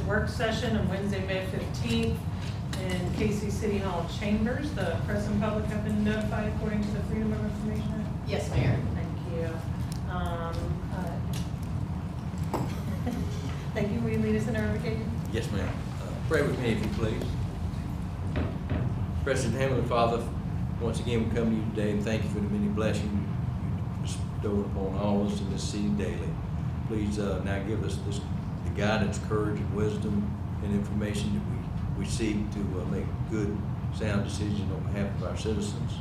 work session on Wednesday, May 15th in Cayce City Hall chambers. The press and public have been notified according to the Freedom of Information Act. Yes, Mayor. Thank you. Thank you. Will you lead us in our invocation? Yes, ma'am. Pray with me, if you please. Precious Heavenly Father, once again we come to you today and thank you for the many blessings you bestowed upon all of us in this city daily. Please now give us the guidance, courage, and wisdom and information that we seek to make good, sound decisions on behalf of our citizens.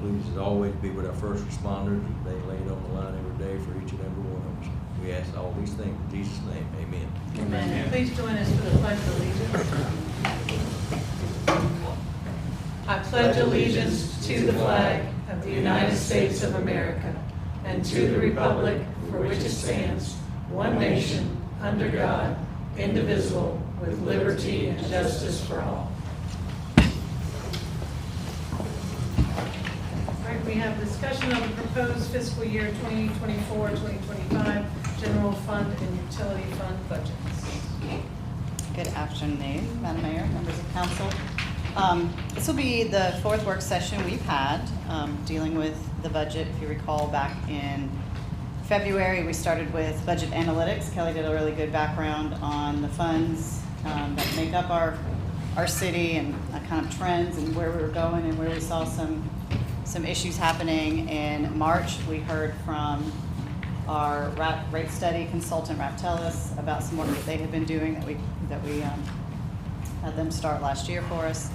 Please, as always, be with our first responders as they lay it on the line every day for each and every one of us. We ask all these things in Jesus' name. Amen. Amen. Please join us for the Pledge of Allegiance. I pledge allegiance to the flag of the United States of America and to the republic for which it stands, one nation, under God, indivisible, with liberty and justice for all. We have discussion of the proposed fiscal year 2024-2025 general fund and utility fund budgets. Good afternoon, Madam Mayor, members of council. This will be the fourth work session we've had dealing with the budget. If you recall, back in February, we started with budget analytics. Kelly did a really good background on the funds that make up our city and kind of trends and where we were going and where we saw some issues happening. In March, we heard from our rate study consultant, Raptelis, about some work that they had been doing that we had them start last year for us.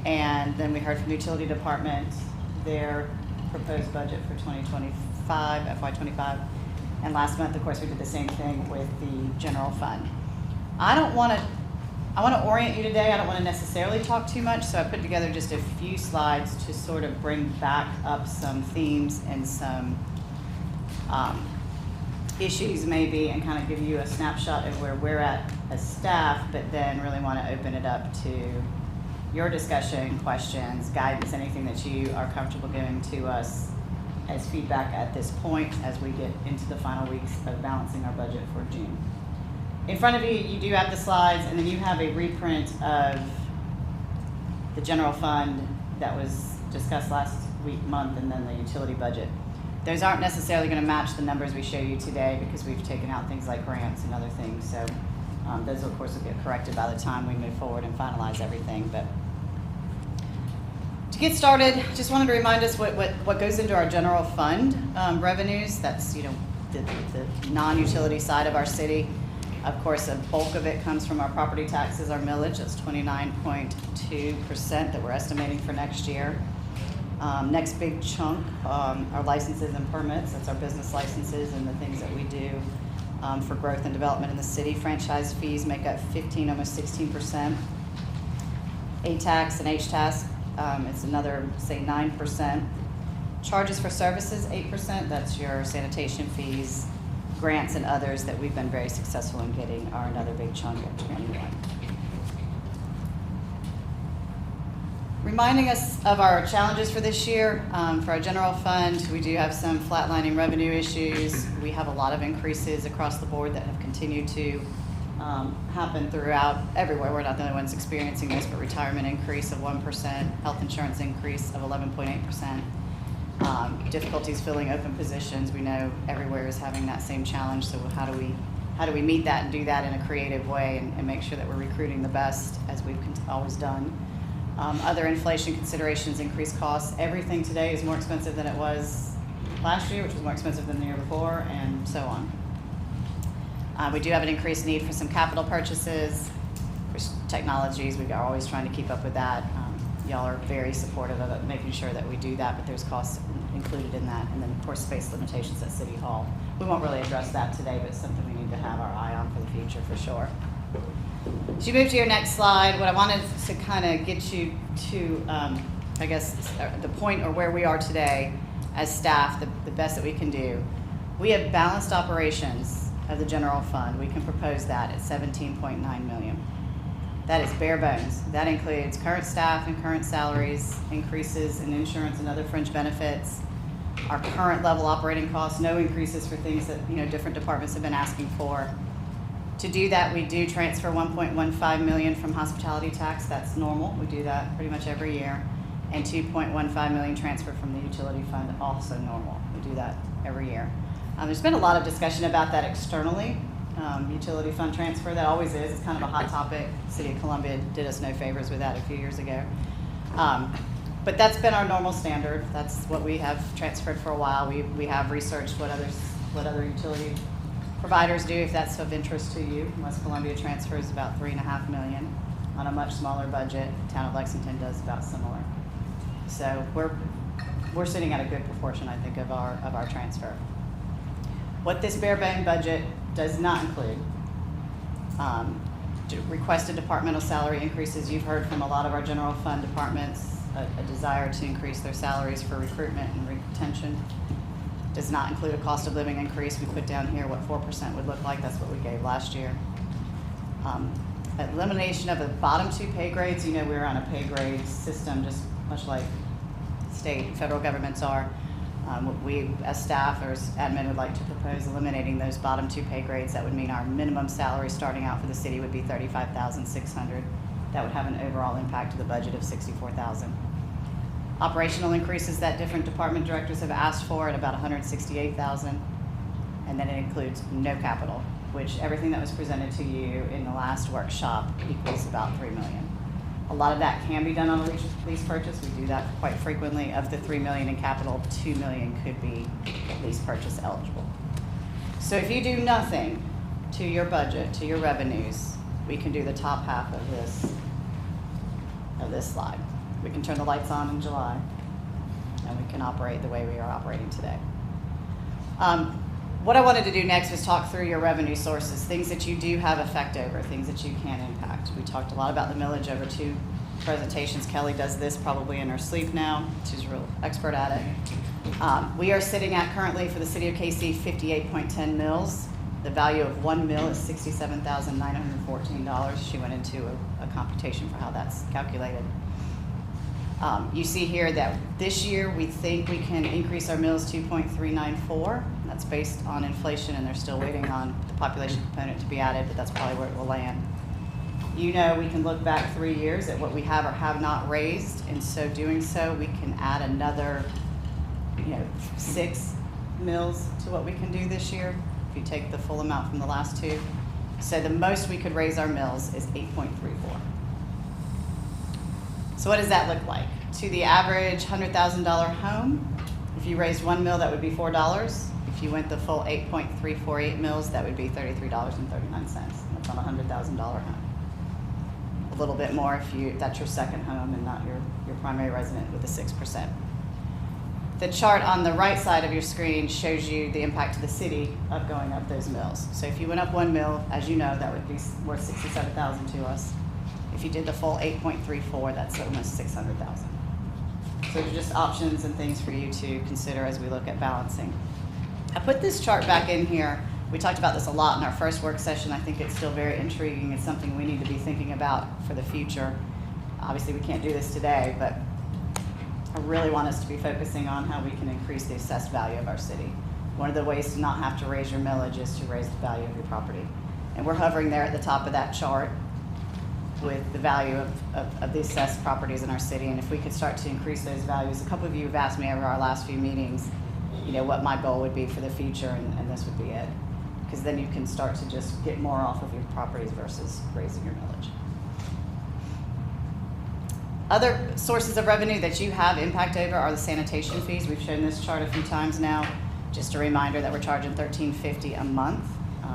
And then we heard from the utility department their proposed budget for 2025, FY25. And last month, of course, we did the same thing with the general fund. I want to orient you today. I don't want to necessarily talk too much, so I put together just a few slides to sort of bring back up some themes and some issues maybe, and kind of give you a snapshot of where we're at as staff, but then really want to open it up to your discussion, questions, guidance, anything that you are comfortable giving to us as feedback at this point as we get into the final weeks of balancing our budget for June. In front of you, you do have the slides, and then you have a reprint of the general fund that was discussed last month, and then the utility budget. Those aren't necessarily going to match the numbers we show you today because we've taken out things like grants and other things. So those, of course, will get corrected by the time we move forward and finalize everything. But to get started, just wanted to remind us what goes into our general fund revenues. That's the non-utility side of our city. Of course, a bulk of it comes from our property taxes, our millage. That's 29.2% that we're estimating for next year. Next big chunk, our licenses and permits. That's our business licenses and the things that we do for growth and development in the city. Franchise fees make up 15, almost 16%. A-tax and H-tax, it's another, say, 9%. Charges for services, 8%. That's your sanitation fees. Grants and others that we've been very successful in getting are another big chunk at 21. Reminding us of our challenges for this year. For our general fund, we do have some flatlining revenue issues. We have a lot of increases across the board that have continued to happen throughout everywhere. We're not the only ones experiencing this, but retirement increase of 1%, health insurance increase of 11.8%. Difficulties filling open positions. We know everywhere is having that same challenge. So how do we meet that and do that in a creative way and make sure that we're recruiting the best as we've always done? Other inflation considerations, increased costs. Everything today is more expensive than it was last year, which was more expensive than the year before, and so on. We do have an increased need for some capital purchases. There's technologies. We are always trying to keep up with that. Y'all are very supportive of it, making sure that we do that, but there's costs included in that. And then, of course, space limitations at City Hall. We won't really address that today, but it's something we need to have our eye on for the future for sure. As you move to your next slide, what I wanted to kind of get you to, I guess, the point or where we are today as staff, the best that we can do. We have balanced operations of the general fund. We can propose that at $17.9 million. That is bare bones. That includes current staff and current salaries, increases in insurance and other fringe benefits, our current level operating costs, no increases for things that different departments have been asking for, To do that, we do transfer 1.15 million from hospitality tax. That's normal. We do that pretty much every year. And 2.15 million transfer from the utility fund, also normal. We do that every year. There's been a lot of discussion about that externally. Utility fund transfer, that always is. It's kind of a hot topic. City of Columbia did us no favors with that a few years ago. But that's been our normal standard. That's what we have transferred for a while. We have researched what other utility providers do, if that's of interest to you. West Columbia transfers about $3.5 million on a much smaller budget. Town of Lexington does about similar. So we're sitting at a good proportion, I think, of our transfer. What this bare bone budget does not include, requested departmental salary increases. You've heard from a lot of our general fund departments a desire to increase their salaries for recruitment and retention. Does not include a cost of living increase. We put down here what 4% would look like. That's what we gave last year. Elimination of the bottom 2 pay grades. You know, we're on a pay grade system, just much like state and federal governments are. We, as staff or as admin, would like to propose eliminating those bottom 2 pay grades. That would mean our minimum salary starting out for the city would be $35,600. That would have an overall impact to the budget of $64,000. Operational increases that different department directors have asked for at about $168,000, and then it includes no capital, which everything that was presented to you in the last workshop equals about $3 million. A lot of that can be done on a lease purchase. We do that quite frequently. Of the $3 million in capital, $2 million could be lease purchase eligible. So if you do nothing to your budget, to your revenues, we can do the top half of this slide. We can turn the lights on in July, and we can operate the way we are operating today. What I wanted to do next was talk through your revenue sources, things that you do have effect over, things that you can impact. We talked a lot about the millage over 2 presentations. Kelly does this probably in her sleep now. She's a real expert at it. We are sitting at currently for the city of Cayce 58.10 mills. The value of 1 mill is $67,914. She went into a computation for how that's calculated. You see here that this year we think we can increase our mills 2.394. That's based on inflation, and they're still waiting on the population component to be added, but that's probably where it will land. You know, we can look back 3 years at what we have or have not raised, and so doing so, we can add another, 6 mills to what we can do this year if you take the full amount from the last 2. So the most we could raise our mills is 8.34. So what does that look like? To the average $100,000 home, if you raised 1 mill, that would be $4. If you went the full 8.348 mills, that would be $33.39. That's on a $100,000 home. A little bit more if that's your second home and not your primary resident with the 6%. The chart on the right side of your screen shows you the impact to the city of going up those mills. So if you went up 1 mill, as you know, that would be worth $67,000 to us. If you did the full 8.34, that's almost $600,000. So they're just options and things for you to consider as we look at balancing. I put this chart back in here. We talked about this a lot in our first work session. I think it's still very intriguing. It's something we need to be thinking about for the future. Obviously, we can't do this today, but I really want us to be focusing on how we can increase the assessed value of our city. One of the ways to not have to raise your millage is to raise the value of your property. And we're hovering there at the top of that chart with the value of the assessed properties in our city. And if we could start to increase those values, a couple of you have asked me over our last few meetings, what my goal would be for the future, and this would be it. Because then you can start to just get more off of your properties versus raising your millage. Other sources of revenue that you have impact over are the sanitation fees. We've shown this chart a few times now. Just a reminder that we're charging $13.50 a month.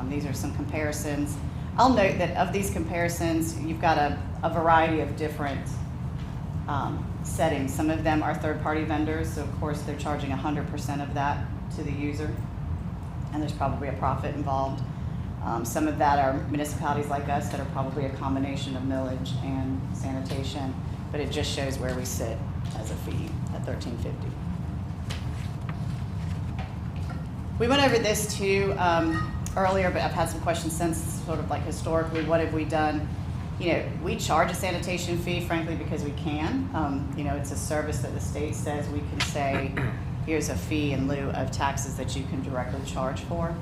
These are some comparisons. I'll note that of these comparisons, you've got a variety of different settings. Some of them are third-party vendors, so of course they're charging 100% of that to the user, and there's probably a profit involved. Some of that are municipalities like us that are probably a combination of millage and sanitation, but it just shows where we sit as a fee at $13.50. We went over this too earlier, but I've had some questions since, sort of like historically, what have we done? We charge a sanitation fee, frankly, because we can. It's a service that the state says we can say, here's a fee in lieu of taxes that you can directly charge for.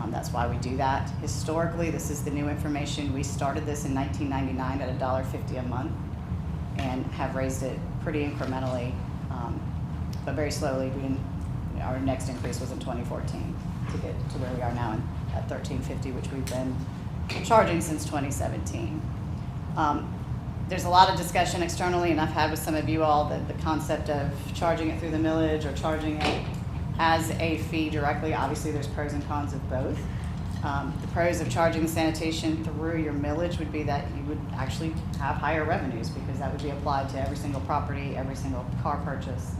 That's why we do that. Historically, this is the new information. We started this in 1999 at $1.50 a month and have raised it pretty incrementally, but very slowly. Our next increase was in 2014 to get to where we are now at $13.50, which we've been charging since 2017. There's a lot of discussion externally, and I've had with some of you all the concept of charging it through the millage or charging it as a fee directly. Obviously, there's pros and cons of both. The pros of charging the sanitation through your millage would be that you would actually have higher revenues because that would be applied to every single property, every single car purchase,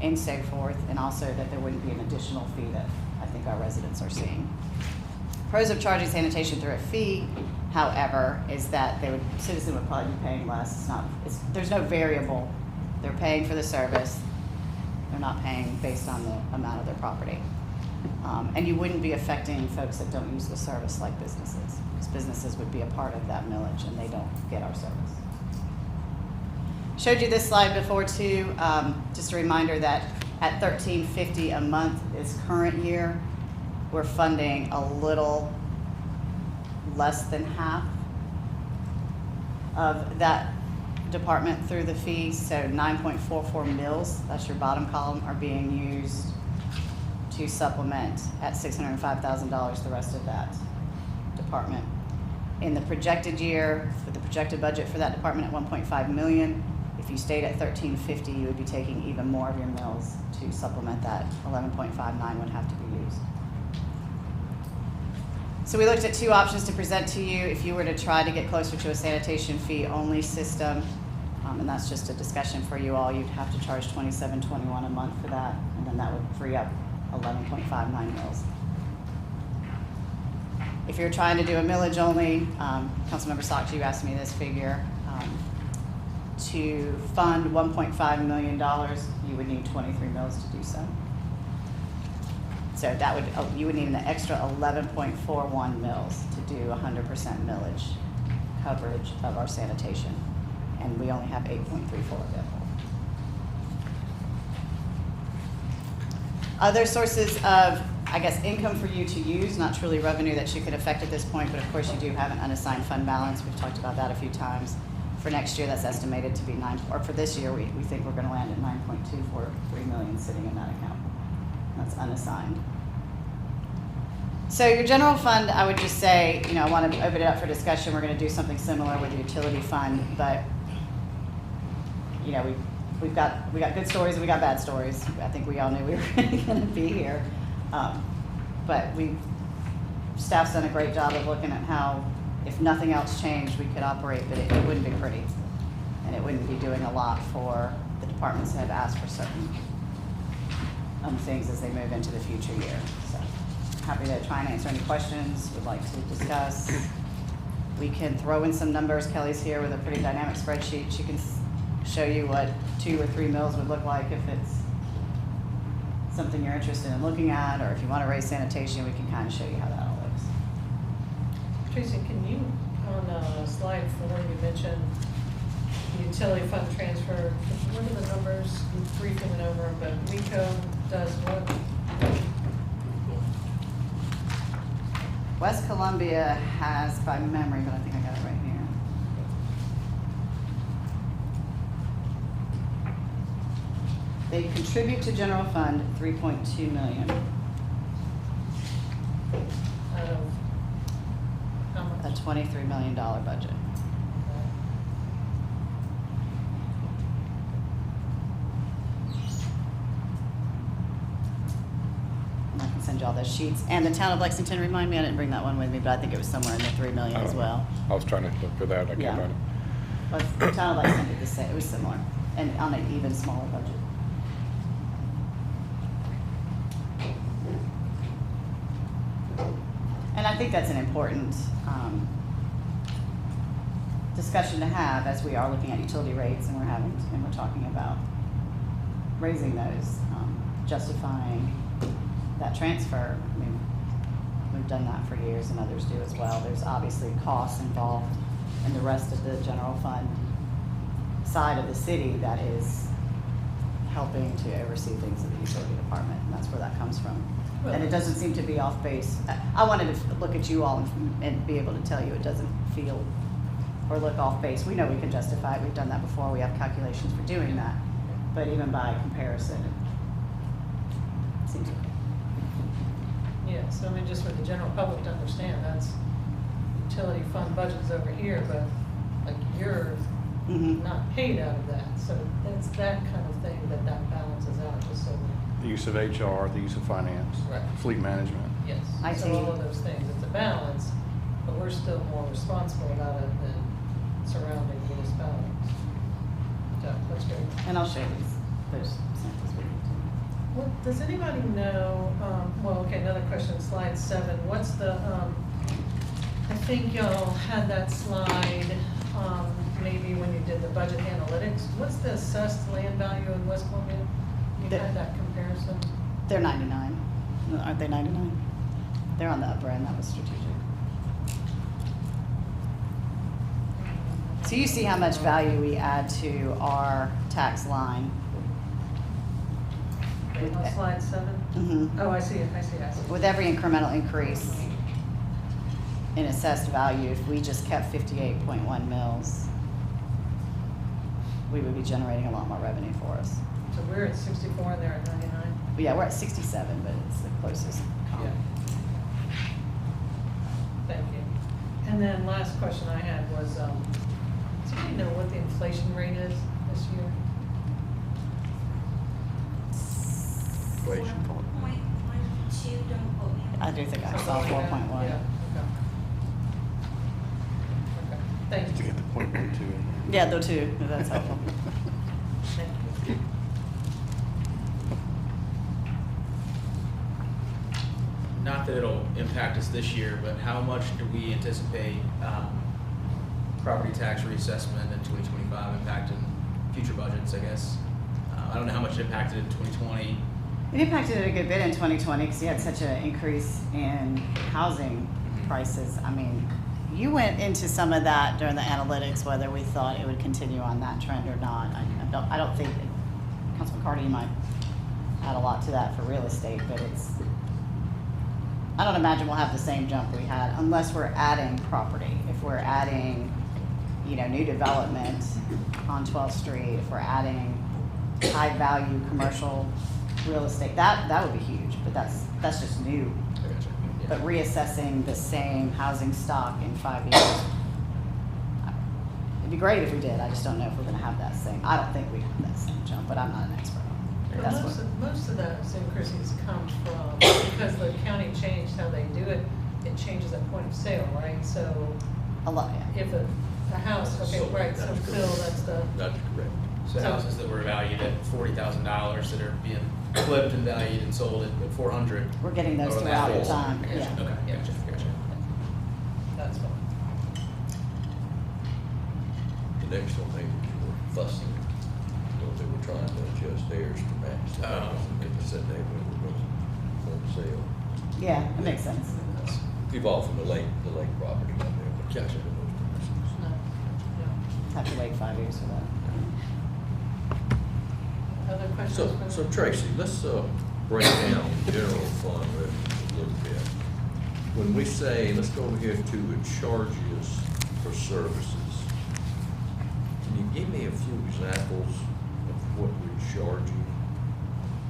and so forth, and also that there wouldn't be an additional fee that I think our residents are seeing. Pros of charging sanitation through a fee, however, is that citizen would probably be paying less. There's no variable. They're paying for the service. They're not paying based on the amount of their property. And you wouldn't be affecting folks that don't use the service like businesses, because businesses would be a part of that millage and they don't get our service. Showed you this slide before too. Just a reminder that at $13.50 a month this current year, we're funding a little less than half of that department through the fee. So 9.44 mils, that's your bottom column, are being used to supplement at $605,000 the rest of that department. In the projected year, for the projected budget for that department at $1.5 million, if you stayed at $13.50, you would be taking even more of your mills to supplement that. $11.59 would have to be used. So we looked at two options to present to you. If you were to try to get closer to a sanitation fee only system, and that's just a discussion for you all, you'd have to charge $27.21 a month for that, and then that would free up 11.59 mils. If you're trying to do a millage only, Councilmember Sox, you asked me this figure. To fund $1.5 million, you would need 23 mils to do so. So that would, you would need an extra 11.41 mils to do 100% millage coverage of our sanitation. And we only have 8.34 available. Other sources of, I guess, income for you to use, not truly revenue that you could affect at this point, but of course you do have an unassigned fund balance. We've talked about that a few times. For next year, that's estimated to be or for this year, we think we're going to land at 9.243 million sitting in that account. That's unassigned. So your general fund, I would just say, I want to open it up for discussion. We're going to do something similar with the utility fund, but we got good stories and we got bad stories. I think we all knew we were going to be here, but staff's done a great job of looking at how, if nothing else changed, we could operate, but it wouldn't be pretty, and it wouldn't be doing a lot for the departments that have asked for certain things as they move into the future year. So happy to try and answer any questions, would like to discuss. We can throw in some numbers. Kelly's here with a pretty dynamic spreadsheet. She can show you what 2 or 3 mills would look like if it's something you're interested in looking at, or if you want to raise sanitation, we can kind of show you how that all looks. Tracy, can you, on slide 4, you mentioned the utility fund transfer. What are the numbers? You briefly went over them, but WECO does what? West Columbia has, by memory, but I think I got it right here. They contribute to general fund $3.2 million. How much? A $23 million budget. And I can send you all those sheets. And the town of Lexington, remind me, I didn't bring that one with me, but I think it was somewhere in the $3 million as well. I was trying to look for that. I can't Yeah. find it. But the town of Lexington did the same. It was similar, and on an even smaller budget. And I think that's an important discussion to have as we are looking at utility rates and we're talking about raising those, justifying that transfer. I mean, we've done that for years and others do as well. There's obviously costs involved in the rest of the general fund side of the city that is helping to oversee things in the utility department, and that's where that comes from. And it doesn't seem to be off base. I wanted to look at you all and be able to tell you it doesn't feel or look off base. We know we can justify it. We've done that before. We have calculations for doing that. But even by comparison, it seems okay. Yeah, so I mean, just for the general public to understand, that's utility fund budgets over here, but like you're Mhm. not paid out of that. So it's that kind of thing that balances out, just so, The use of HR, the use of finance, Right. fleet management. yes. IT. So all of those things, it's a balance, but we're still more responsible about it than surrounding municipalities. So that's great. And I'll show you those samples we need to. Well, does anybody know, well, okay, another question, slide 7, what's the, I think y'all had that slide, maybe when you did the budget analytics, what's the assessed land value in West Columbia? You had that comparison? They're 99. Aren't they 99? They're on the upper end. That was strategic. So you see how much value we add to our tax line. Okay, on slide 7? Mhm. Oh, I see it, I see it. With every incremental increase in assessed value, if we just kept 58.1 mils, we would be generating a lot more revenue for us. So we're at 64 and they're at 99? But yeah, we're at 67, but it's the closest comp. Yeah. Thank you. And then last question I had was, does anybody know what the inflation rate is this year? Inflation. 4.12, don't quote me. I do think I saw Something like that? 4.1. Yeah, okay. Okay, thank To you. get the point one two. Yeah, though too, if that's helpful. Thank you. Not that it'll impact us this year, but how much do we anticipate property tax reassessment in 2025 impacting future budgets, I guess? I don't know how much it impacted in 2020. It impacted it a good bit in 2020 because you had such an increase in housing prices. I mean, you went into some of that during the analytics, whether we thought it would continue on that trend or not. I don't think, Councilman Carter, you might add a lot to that for real estate, but I don't imagine we'll have the same jump we had unless we're adding property. If we're adding, new development on 12th Street, if we're adding high value commercial real estate, that would be huge, but that's just new. I gotcha. Yeah. But reassessing the same housing stock in 5 years, it'd be great if we did. I just don't know if we're gonna have that same, I don't think we have that same jump, but I'm not an expert on it. But That's most of those increases come from, because the county changed how they do it, it changes at point of sale, right? So a lot, yeah. if a house, okay, So right, so that's Phil, correct. that's the, That's correct. So houses that were valued at $40,000 that are being flipped and valued and sold at $400. We're getting those Or throughout the that time, full. yeah. Okay, Yeah. gotcha. that's one. The next one, they were fussing, they were trying to adjust theirs to match the Oh. house, and they said they were going to sell. Yeah, it makes sense. Evolved from the lake property out there, but Gotcha. to those prices. No, no. Have to wait 5 years for that. Other questions? So Tracy, let's break down general fund revenue a little bit. When we say, let's go over here to charges for services, can you give me a few examples of what we're charging?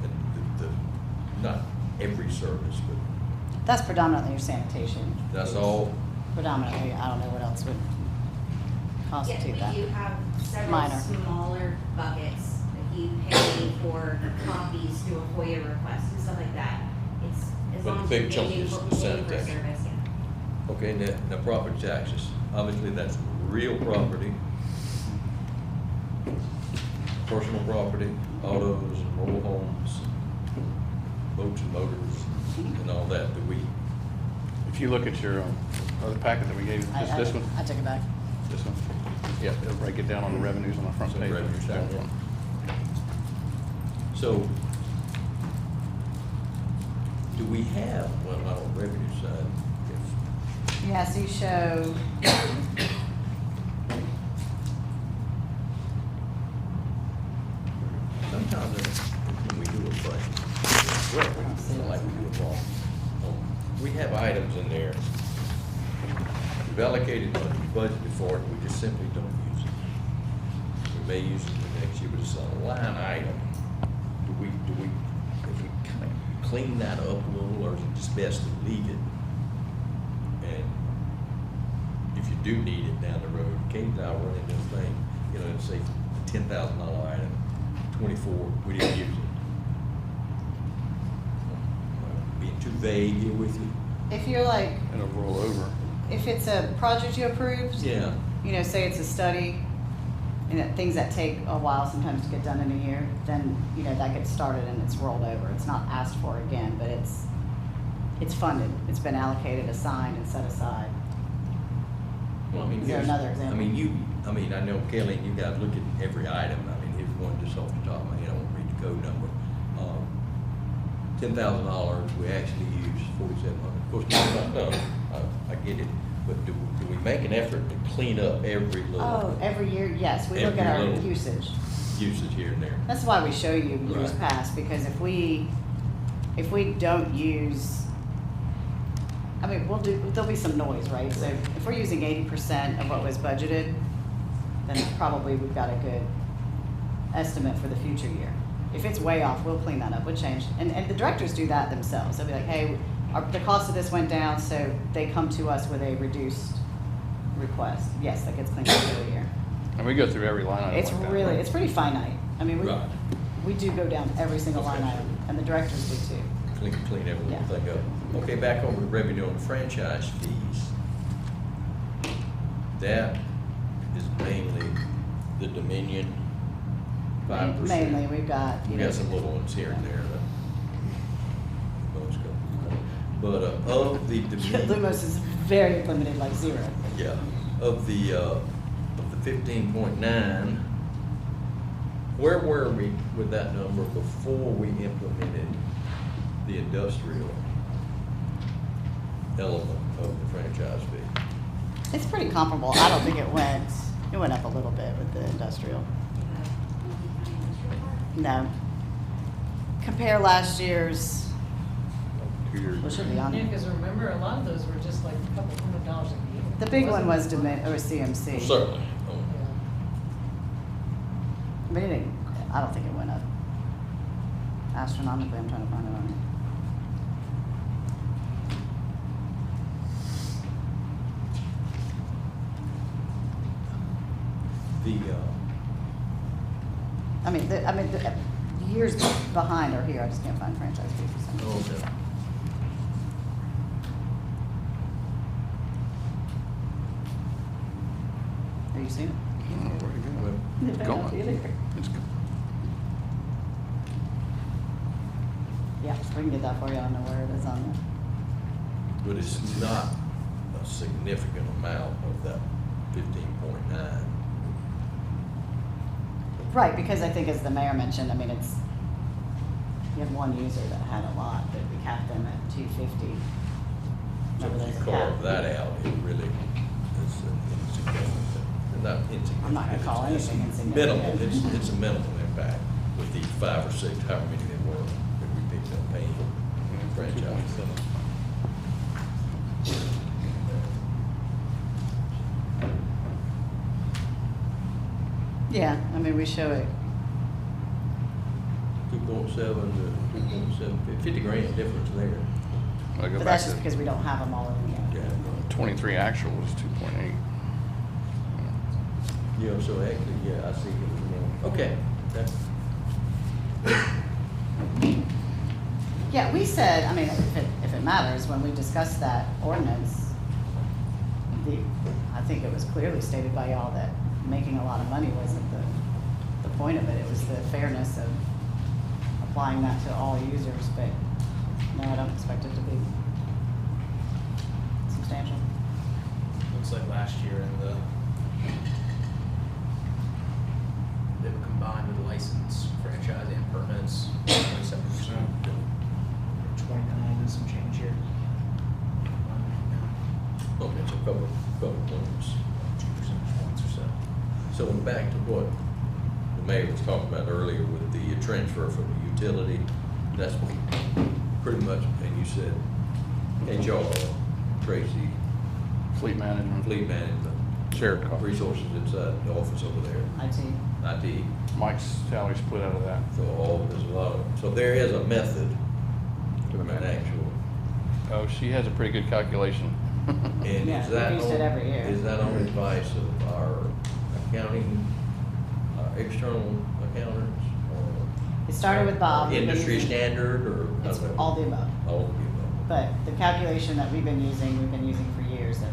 And not every service, but That's predominantly your sanitation. that's all? Predominantly, I don't know what else would constitute that. Yeah, we do have several Minor. smaller buckets. If you pay for copies through a FOIA request and stuff like that, it's as But long the as big you're chunk paying is for the for sanitation. service, yeah. Okay, now property taxes, obviously that's real property, personal property, autos, mobile homes, boats and motors, and all that. Do we, If you look at your other packet that we gave, just this one, I took it back. this one. Yeah, it'll break it down on the revenues on the front So page. revenues down one. So, do we have, well, not on the revenue side, yes, Yeah, so you show, sometimes when we do a budget, well, we feel like we do it wrong. there. We've allocated money, budgeted for it, we just simply don't use it. We may use it the next year, but it's a line item. Do we, if we kind of clean that up a little, or is it just best to leave it? And if you do need it down the road, Cayce and I run into this thing, you know, let's say $10,000 item, 24, we didn't use it. Being too vague here with you? If you're like, It'll roll over. if it's a project you approved, Yeah. you know, say it's a study, and that things that take a while sometimes to get done in a year, then, you know, that gets started and it's rolled over. It's not asked for again, but it's funded. It's been allocated, assigned, and set aside. Well, I mean, Is there here's- another example? I know Kelly, you guys look at every item. I mean, here's one just off the top of my head, I won't read the code number. $10,000, we actually use 4,700. Of course, no, I get it, but do we make an effort to clean up every Oh, little every year, yes, we look at Every our little- usage. usage here and there? That's why we show you years Right. past, because if we don't use, I mean, there'll be some noise, right? So if we're using 80% of what was budgeted, then probably we've got a good estimate for the future year. If it's way off, we'll clean that up, we'll change. And the directors do that themselves. They'll be like, hey, the cost of this went down, so they come to us with a reduced request. Yes, that gets cleaned up every year. And we go through every line item It's like that, really, right? it's pretty finite. I mean, Right. we do go down every single line Okay. item, and the directors do too. Clean every little Yeah. thing up. Okay, back over to revenue on franchise fees. That is mainly the Dominion 5%. Mainly, we've got, you We know. got some little ones here and there, most of them. But of the Dominion. Lumos is very limited, like zero. Yeah, of the 15.9, where were we with that number before we implemented the industrial element of the franchise fee? It's pretty comparable. I don't think it went up a little bit with the industrial. No. Compare last year's, 2 years. what should be on Yeah, it? because remember, a lot of those were just like a couple $100 a year. The big one was Wasn't it? CMC. Certainly. Oh, Yeah. But it didn't, I don't think it went up astronomically. I'm trying to find it on here. The years behind are here. I just can't find franchise fees for some reason. Okay. Are you seeing it? Oh, where'd it go? Well, It's I don't gone. see it either. It's go- Yeah, we can get that for you. I don't know where it is on there. But it's not a significant amount of that 15.9. Right, because I think as the mayor mentioned, I mean, you had one user that had a lot, but we capped them at 250. So Remember if there's you a cap. carve that out, it really is insignificant. Not insignificant. I'm not gonna call it's anything insignificant. Minimal, it's a minimal impact with the 5 or 6, however many they were, that we picked up paying franchise. Yeah, I mean, we show it. 2.7 to 2.7, 50 grand difference there. I go But back that's just to because we don't have them all in yet. Yeah. 23 actual was 2.8. Yeah, so actually, yeah, I see it was more. Okay, that's, Yeah, we said, I mean, if it matters, when we discussed that ordinance, I think it was clearly stated by y'all that making a lot of money wasn't the point of it. It was the fairness of applying that to all users, but no, I don't expect it to be substantial. Looks like last year they were combined with license, franchise, and permits, 27%. 29 and some change here. okay, so couple points. 2 percentage points or so. So back to what the mayor was talking about earlier with the transfer from the utility, that's pretty much, and you said HR Tracy, Fleet management. fleet management, Shared cost. resources inside the office over there, IT. IT. Mike's salary split out of that. So there's a lot of, so there is a method To the an man. actual. Oh, she has a pretty good calculation. And Yeah, is that we used it on, every year. is that on advice of our accounting, external accountants? It started with Bob. We've been Industry using- standard or? It's all the above. All of the above. But the calculation that we've been using for years that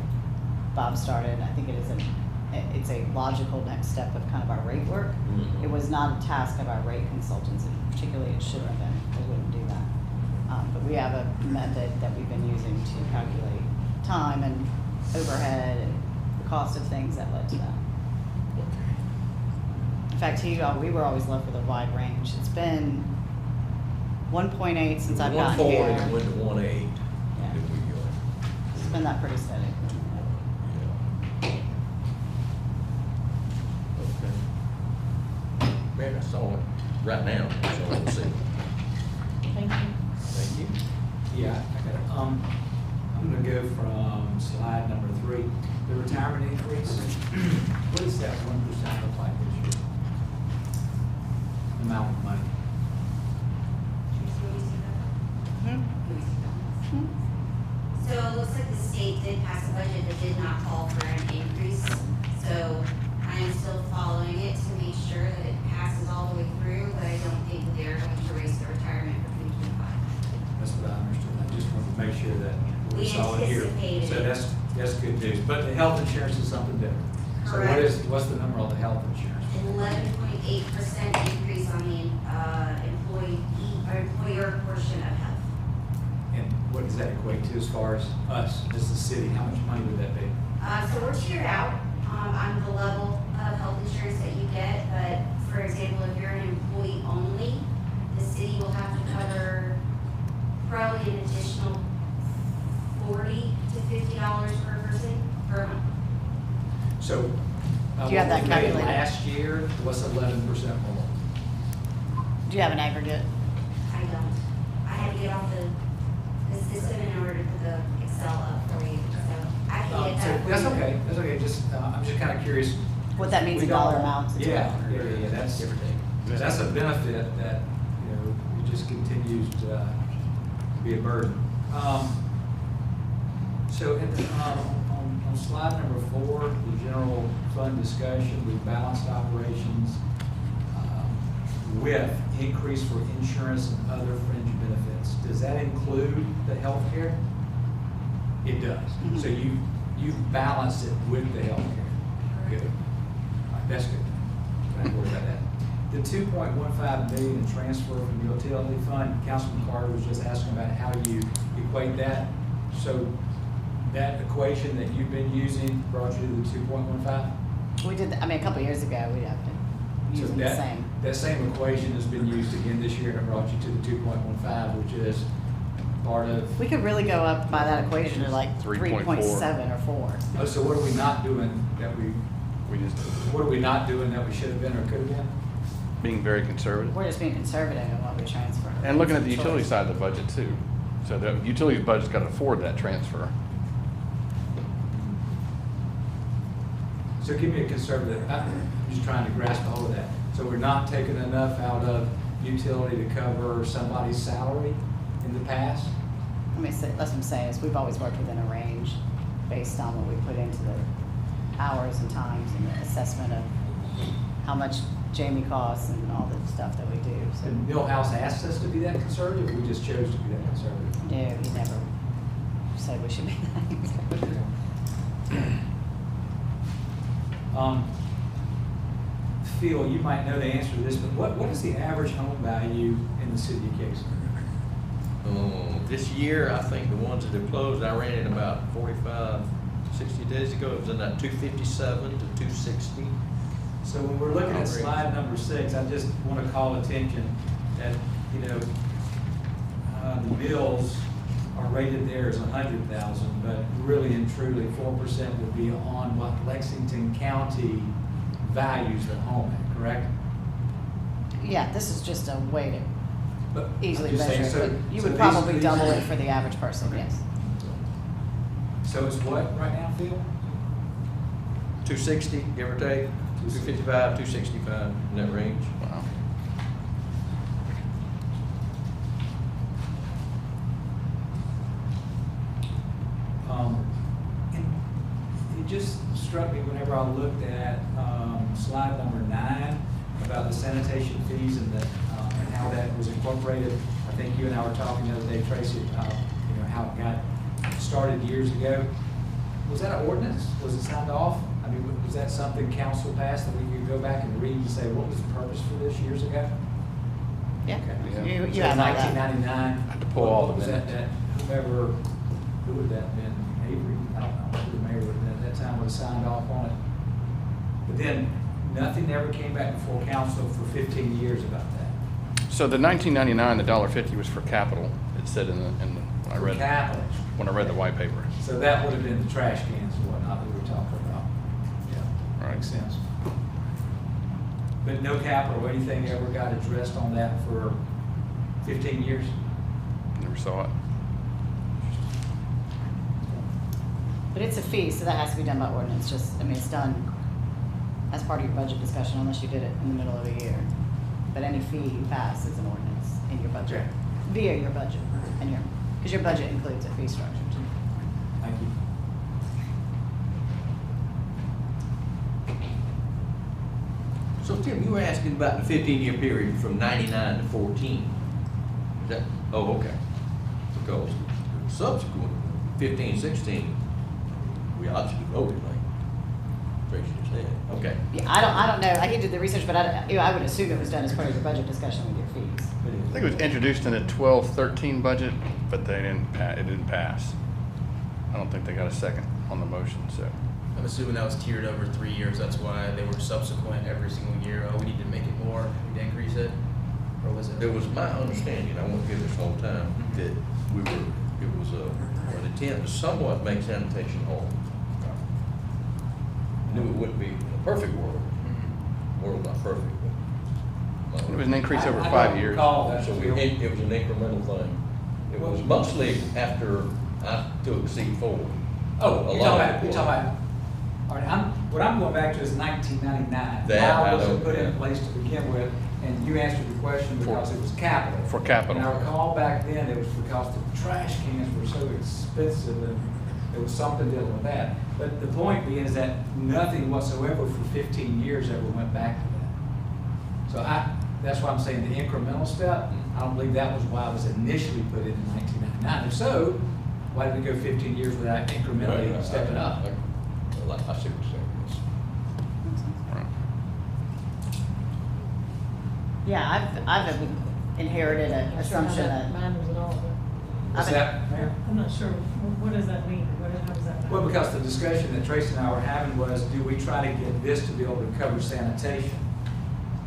Bob started. I think it's a logical next step of kind of our rate work. Mhm. It was not a task of our rate consultants, and particularly it shouldn't have been. They wouldn't do that. But we have a method that we've been using to calculate time and overhead and the cost of things that led to that. In fact, we were always left with a wide range. It's been 1.8 since I've gotten 1.4 here. and went to 1.8. Yeah. Did we go? It's been that pretty steady. Yeah. Okay. Man, that's all right now. That's all we'll see. Thank you. Thank you. Yeah, I got it. I'm gonna go from slide number 3, the retirement increase. What does that 1% look like this year? Amount of money. So it looks like the state did pass a budget that did not call for an increase. So I am still following it to make sure that it passes all the way through, but I don't think that they're going to raise the retirement for 2025. That's what I understood. I just wanted to make sure that we We saw it here. anticipated So it. that's good news. But the health insurance is something different. So Correct. what's the number on the health insurance? 11.8% increase on the employee or employer portion of health. And what does that equate to as far as us, as the city? How much money would that be? So we're tiered out on the level of health insurance that you get, but for example, if you're an employee only, the city will have to cover probably an additional $40 to $50 per person per month. So, Do you have that what we made calculated? last year was 11% more. Do you have an aggregate? I don't. I had to get off the system in order to put the Excel up for you, so I can get So that. for that's you. okay, that's okay, just, I'm just kind of curious. What that means We in dollar don't- amounts? It's Yeah, about- yeah, that's, Give or take. that's a benefit that, it just continues to be a burden. So on slide number 4, the general fund discussion, we balanced operations with increase for insurance and other fringe benefits. Does that include the health care? It does. Mhm. So you've balanced it with the health care. Good. All right, that's good. Don't worry about that. The 2.15 million in transfer from the utility fund, Councilman Carter was just asking about how you equate that. So that equation that you've been using brought you to the 2.15? We did, a couple of years ago, we have been So using the same. That same equation has been used again this year and it brought you to the 2.15, which is part of, We could really go up by that equation to like 3.4. 3.7 or 4. oh, so what are we not doing that we should have been or could have been? Being very conservative. We're just being conservative in what we transfer. And looking at the It's a utility choice. side of the budget too. So the utility budget's got to afford that transfer. So give me a conservative, I'm just trying to grasp a hold of that. So we're not taking enough out of utility to cover somebody's salary in the past? That's what I'm saying, is we've always worked within a range based on what we put into the hours and times and the assessment of how much Jamie costs and all the stuff that we do. So, And Millhouse asked us to be that conservative, or we just chose to be that conservative? no, he never said we should be that conservative. Phil, you might know the answer to this, but what is the average home value in the city of Cayce? This year, I think the ones that have closed, I ran it about 45, 60 days ago. It was in that 257 to 260. So when we're looking at slide number 6, I just want to call attention that, the mills are rated there as 100,000, but really and truly 4% would be on what Lexington County values the home at, correct? Yeah, this is just a way to But I'm easily just saying, measure it, so- but you so would these- probably these- double it for the average person, yes. So it's what right now, Phil? 260, give or take, 255, 265, in that range. Wow. And it just struck me whenever I looked at slide number 9 about the sanitation fees and and how that was incorporated. I think you and I were talking the other day, Tracy, about how it got started years ago. Was that an ordinance? Was it signed off? I mean, was that something council passed that we could go back and read and say, what was the purpose for this years ago? Yeah, Okay. you have all that. 1999. I had to pull all the What was that, minutes. who would that have been? Avery? I don't know who the mayor would have been at that time, would have signed off on it. But then, nothing ever came back before council for 15 years about that. So the 1999, the $1.50 was for capital. It said in the when I For read capital. when I read the white paper. So that would have been the trash cans and whatnot that we were talking about. Yeah, Right. makes sense. But no capital or anything ever got addressed on that for 15 years? Never saw it. But it's a fee, so that has to be done by ordinance, I mean, it's done as part of your budget discussion unless you did it in the middle of the year. But any fee you pass is an ordinance in your budget, Okay. via your budget, because your budget includes a fee structure too. Thank you. So Tim, you were asking about the 15-year period from 99 to 14. Is that, oh, okay. Because subsequent, 15, 16, we obviously voted like Tracy just said. Okay. Yeah, I don't know, I can do the research, but I would assume it was done as part of your budget discussion with your fees. I think it was introduced in the 12-13 budget, but it didn't pass. I don't think they got a second on the motion, so. I'm assuming that was tiered over 3 years, that's why they were subsequent every single year. Oh, we need to make it more, we need to increase it, or was it? It was my understanding, I won't give this whole time, that it was an attempt to somewhat make sanitation whole. Knew it wouldn't be a perfect world, world not perfect, but. It was an increase over I 5 don't years. recall that. So it was an incremental thing. It was mostly after I took seat 4. Oh, A you're lot talking of about, it you're talking about, all right, what I'm going back to is 1999. That I How was know, it put in yeah. place to begin with? And you answered the question because it was capital. For capital. And I recall back then, it was because the trash cans were so expensive and there was something dealing with that. But the point being is that nothing whatsoever for 15 years ever went back to that. So that's why I'm saying the incremental step, I don't believe that was why it was initially put in 1999. If so, why did we go 15 years without incrementally stepping up? I see what you're saying. Yes. Right. Yeah, I've inherited an assumption that. Matters at all, What's that, Mayor? I'm not sure, what does that mean? How does that matter? Well, because the discussion that Tracy and I were having was, do we try to get this to be able to cover sanitation?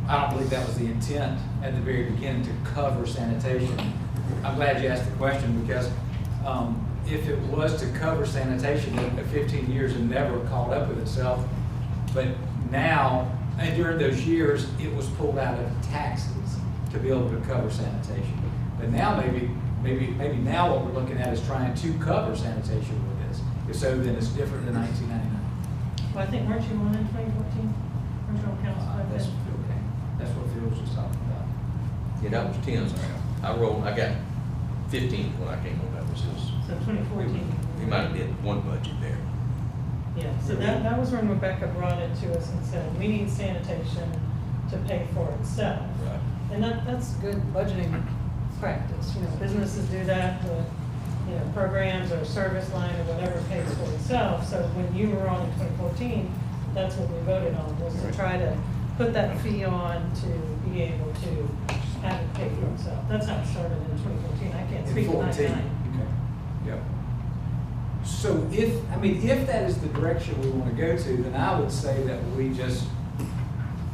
I don't believe that was the intent at the very beginning, to cover sanitation. I'm glad you asked the question, because if it was to cover sanitation, in 15 years it never caught up with itself. But now, and during those years, it was pulled out of taxes to be able to cover sanitation. But now maybe now what we're looking at is trying to cover sanitation with this. If so, then it's different than 1999. Well, I think, weren't you on in 2014? Weren't you on council back That's then? okay. That's what Phil was just talking about. Yeah, that was 10. I got 15 when I came on. That was his. So 2014. He might have did one budget there. Yeah, so that was when Rebecca brought it to us and said, we need sanitation to pay for itself. Right. And that's good budgeting practice, businesses do that, with, programs or service line or whatever pays for itself. So when you were on in 2014, that's what we voted on, was to try to put that fee on to be able to have it pay for itself. That's how it started in 2014, I can't speak to 14. 99. Okay. Yep. So if that is the direction we want to go to, then I would say that we just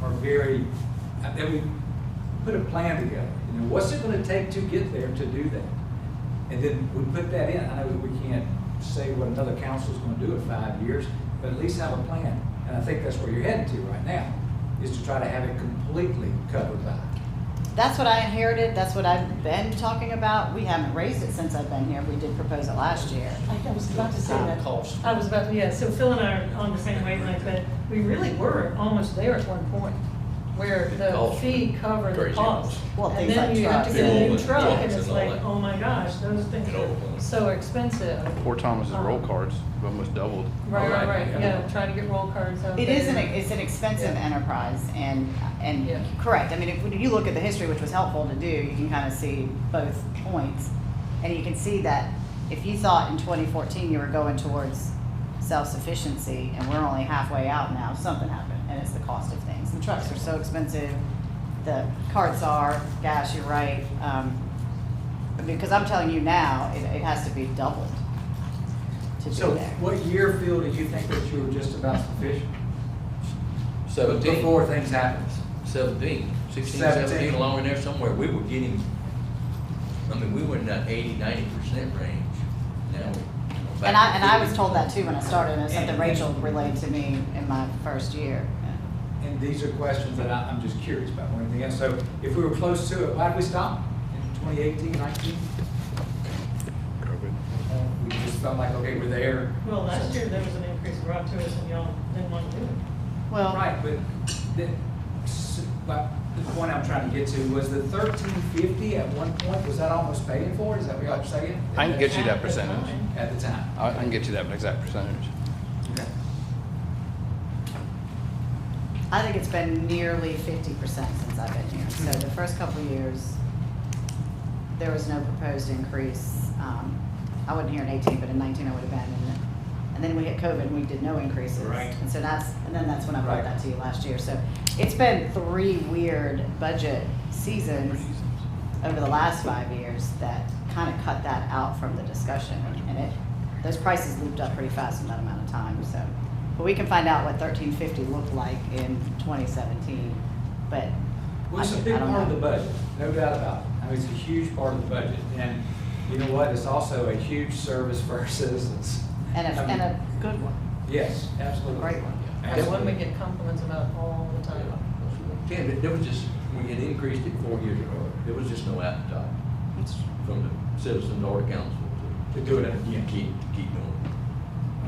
are that we put a plan together. What's it going to take to get there to do that? And then we put that in. I know that we can't say what another council is going to do in 5 years, but at least have a plan. And I think that's where you're heading to right now, is to try to have it completely covered by. That's what I inherited, that's what I've been talking about. We haven't raised it since I've been here. We did propose it last year. I was about to say that. Cost. I was about to, yeah, so Phil and I are on the same wavelength, but we really were almost there at one point, where the Cost. fee covered the Crazy cost. cost. Well, And things then like you have to trucks. get a new Fuel and truck, trucks and it's and all like, that. oh my gosh, those things And all are that. so expensive. Poor Thomas's roll cards almost doubled. Right, right, Right, right, yeah. yeah, trying to get roll cards out It there. is it's an expensive Yeah. enterprise, and Yeah. correct. I mean, if you look at the history, which was helpful to do, you can kind of see both points. And you can see that if you thought in 2014 you were going towards self-sufficiency, and we're only halfway out now, something happened, and it's the cost of things. The trucks are so expensive, the carts are, gas, you're right. Because I'm telling you now, it has to be doubled to do So that. what year, Phil, did you think that you were just about sufficient? 17. Before things happened? 17, 16, 17. 17, along in there somewhere, we were getting, I mean, we were in that 80-90% range. Now, And I was told that too when I started, and it's something Rachel relayed to me in my first year. And these are questions that I'm just curious about more than anything else. So if we were close to it, why did we stop in 2018, 19? COVID. We just felt like, okay, we're there. Well, last year there was an increase brought to us and y'all didn't want to do it. Well, Right, but the point I'm trying to get to was the 1350 at one point, was that almost paid for? Is that what y'all were saying? I can get you that At the percentage. time. At the time? I can get you that exact percentage. Okay. I think it's been nearly 50% since I've been here. So the first couple of years, there was no proposed increase. I wasn't here in 18, but in 19 I would have been. And then we hit COVID and we did no increases. Right. And so then that's when I brought Right. that to you last year. So it's been 3 weird budget seasons over the last 5 years that kind of cut that out from the discussion. And those prices looped up pretty fast in that amount of time, so. But we can find out what 1350 looked like in 2017, but Well, it's a I big don't part of know. the budget, no doubt about it. I mean, it's a huge part of the budget. And you know what? It's also a huge service for our citizens. And I mean, a good one. Yes, absolutely. Great one. The one we get compliments about all the time. Yeah, there was just, we had increased it 4 years ago. There was just no appetite from the citizens or the council To do it again. keep doing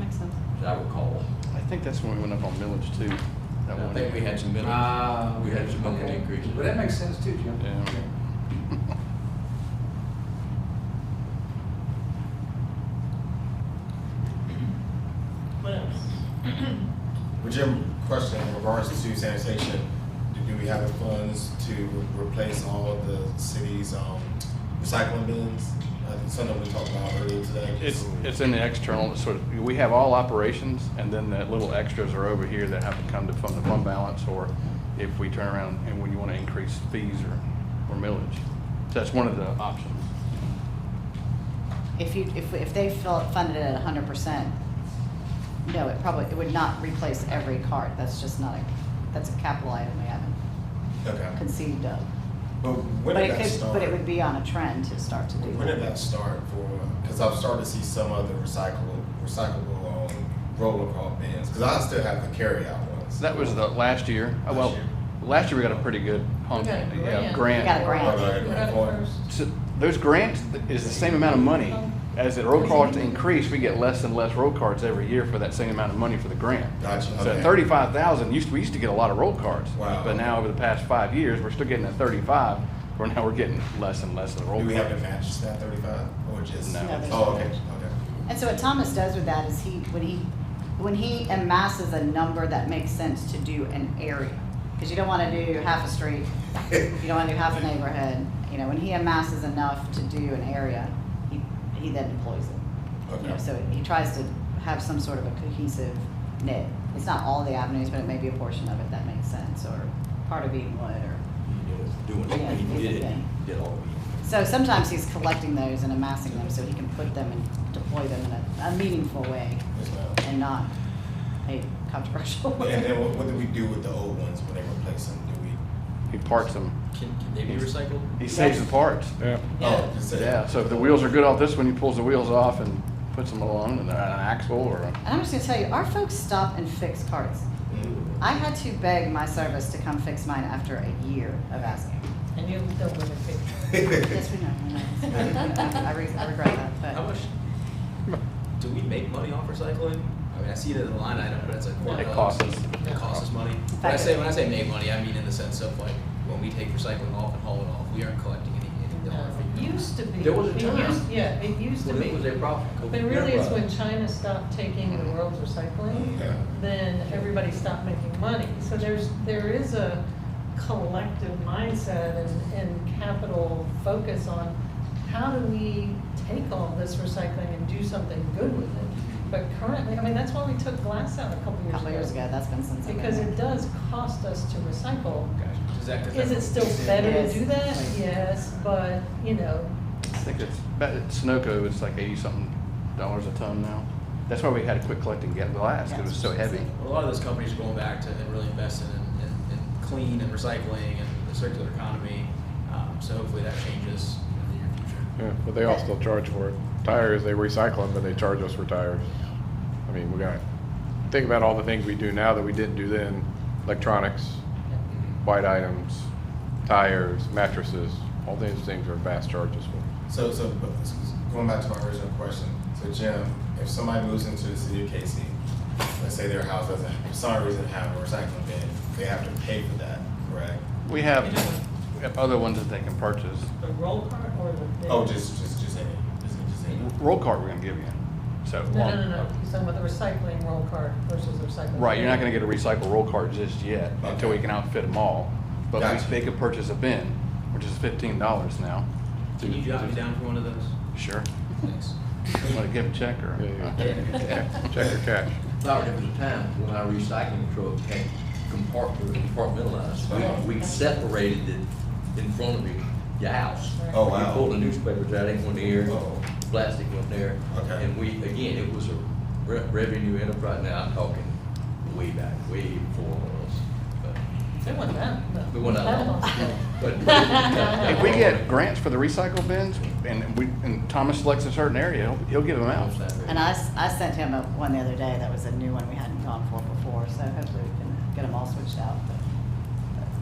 Makes sense. it, as I recall. I think that's when we went up on millage too. That I one think we year. had some millage. We had some millage Okay. increases. But that makes sense too, Jim. Yeah. What else? Well, Jim, question in regards to sanitation, do we have the funds to replace all of the city's recycling bins? I think something we talked about earlier today. It's in the external, sort of, we have all operations, and then the little extras are over here that have to come from the fund balance, or if we turn around and when you want to increase fees or millage. So that's one of the options. If they funded it at 100%, no, it would not replace every cart. That's just not that's a capital item we haven't Okay. conceived of. But when But did it that could, start? but it would be on a trend to start to do When did that. that start for, because I've started to see some of the recyclable roller cart bins, because I still have the carry out ones. So that was the last year. Last Well, year. last year we got a pretty good hunk, We got a yeah, grant. grant. We got a grant. Okay, We got it okay. first. So those grants is the same amount of money. As the road cards increase, we get less and less road cards every year for that same amount of money for the grant. Gotcha, So okay. at 35,000, we used to get a lot of road cards. Wow. But now over the past 5 years, we're still getting at 35, where now we're getting less and less of the road Do we have to cards. match that 35 or just? No. No, there's Oh, no okay, match. okay. And so what Thomas does with that is when he amasses a number that makes sense to do an area, because you don't want to do half a street, you don't want to do half a neighborhood. You know, when he amasses enough to do an area, he then deploys it. You know, Okay. so he tries to have some sort of a cohesive knit. It's not all the avenues, but it may be a portion of it that makes sense, or part of Edenwood, or. Doing Yeah, it, he did it, yeah. he did all of it. So sometimes he's collecting those and amassing them so he can put them and deploy them in a meaningful way Yes, ma'am. and not a controversial way. And then what do we do with the old ones when they replace them? Do we? He parts them. Can they be recycled? He saves the parts. Yeah. Oh, just say. Yeah, so if the wheels are good off this one, he pulls the wheels off and puts them on, and they're on an axle or a. And I'm just gonna tell you, our folks stop and fix carts. Mm. I had to beg my service to come fix mine after a year of asking. And you don't win a picture. Yes, we know. I regret that, but. How much, do we make money off recycling? I mean, I see it as a line item, but it's like. No. $4. It costs us. It costs us money. When I say make money, I mean in the sense of like, when we take recycling off and haul it off, we aren't collecting any dollar It from it. used to be. There was a It time used- Yeah, it used to When be. it was a profit. But really, it's when China stopped taking the world's recycling, Yeah. then everybody stopped making money. So there is a collective mindset and capital focus on how do we take all this recycling and do something good with it. But currently, I mean, that's why we took glass out a couple A couple years ago, that's been since I've been Because there. it does cost us to recycle. Gotcha. Is it still better to Yes. do that? Yes, but, you know, I think it's, at Sunoco, it's like 80-something dollars a ton now. That's why we had to quit collecting glass, because it was so heavy. Well, a lot of those companies are going back to and really investing in clean and recycling and the circular economy. So hopefully that changes in the near future. Yeah, but they all still charge for it. Tires, they recycle them, but they charge us for tires. I mean, we got, think about all the things we do now that we didn't do then. Electronics, white items, tires, mattresses, all these things are vast charges for. So but going back to my original question, so Jim, if somebody moves into the city of Cayce, let's say their house doesn't, for some reason, have a recycling bin, they have to pay for that, correct? We have other ones that they can purchase. the roll cart or the. Oh, just any, just any. Roll cart we're gonna give you, so. No. He's talking about the recycling roll cart versus the recycling. Right, you're not gonna get a recycle roll cart just yet, until we can outfit them all. But Gotcha. they could purchase a bin, which is $15 now. Can you jot me down for one of those? Sure. Thanks. Want to give a check or? Check or cash. There was a time when our recycling truck had compartmentalized. We separated it in front of your house. Oh, wow. You pulled the newspapers out, ain't one here, Oh. plastic went there. Okay. And we, again, it was a revenue enterprise. Now I'm talking way back, way before all of us. It wasn't that. no. We went out. That long. But If we get grants for the recycle bins, and Thomas selects a certain area, he'll give them out. And I sent him one the other day, that was a new one we hadn't gone for before, so hopefully we can get them all switched out. But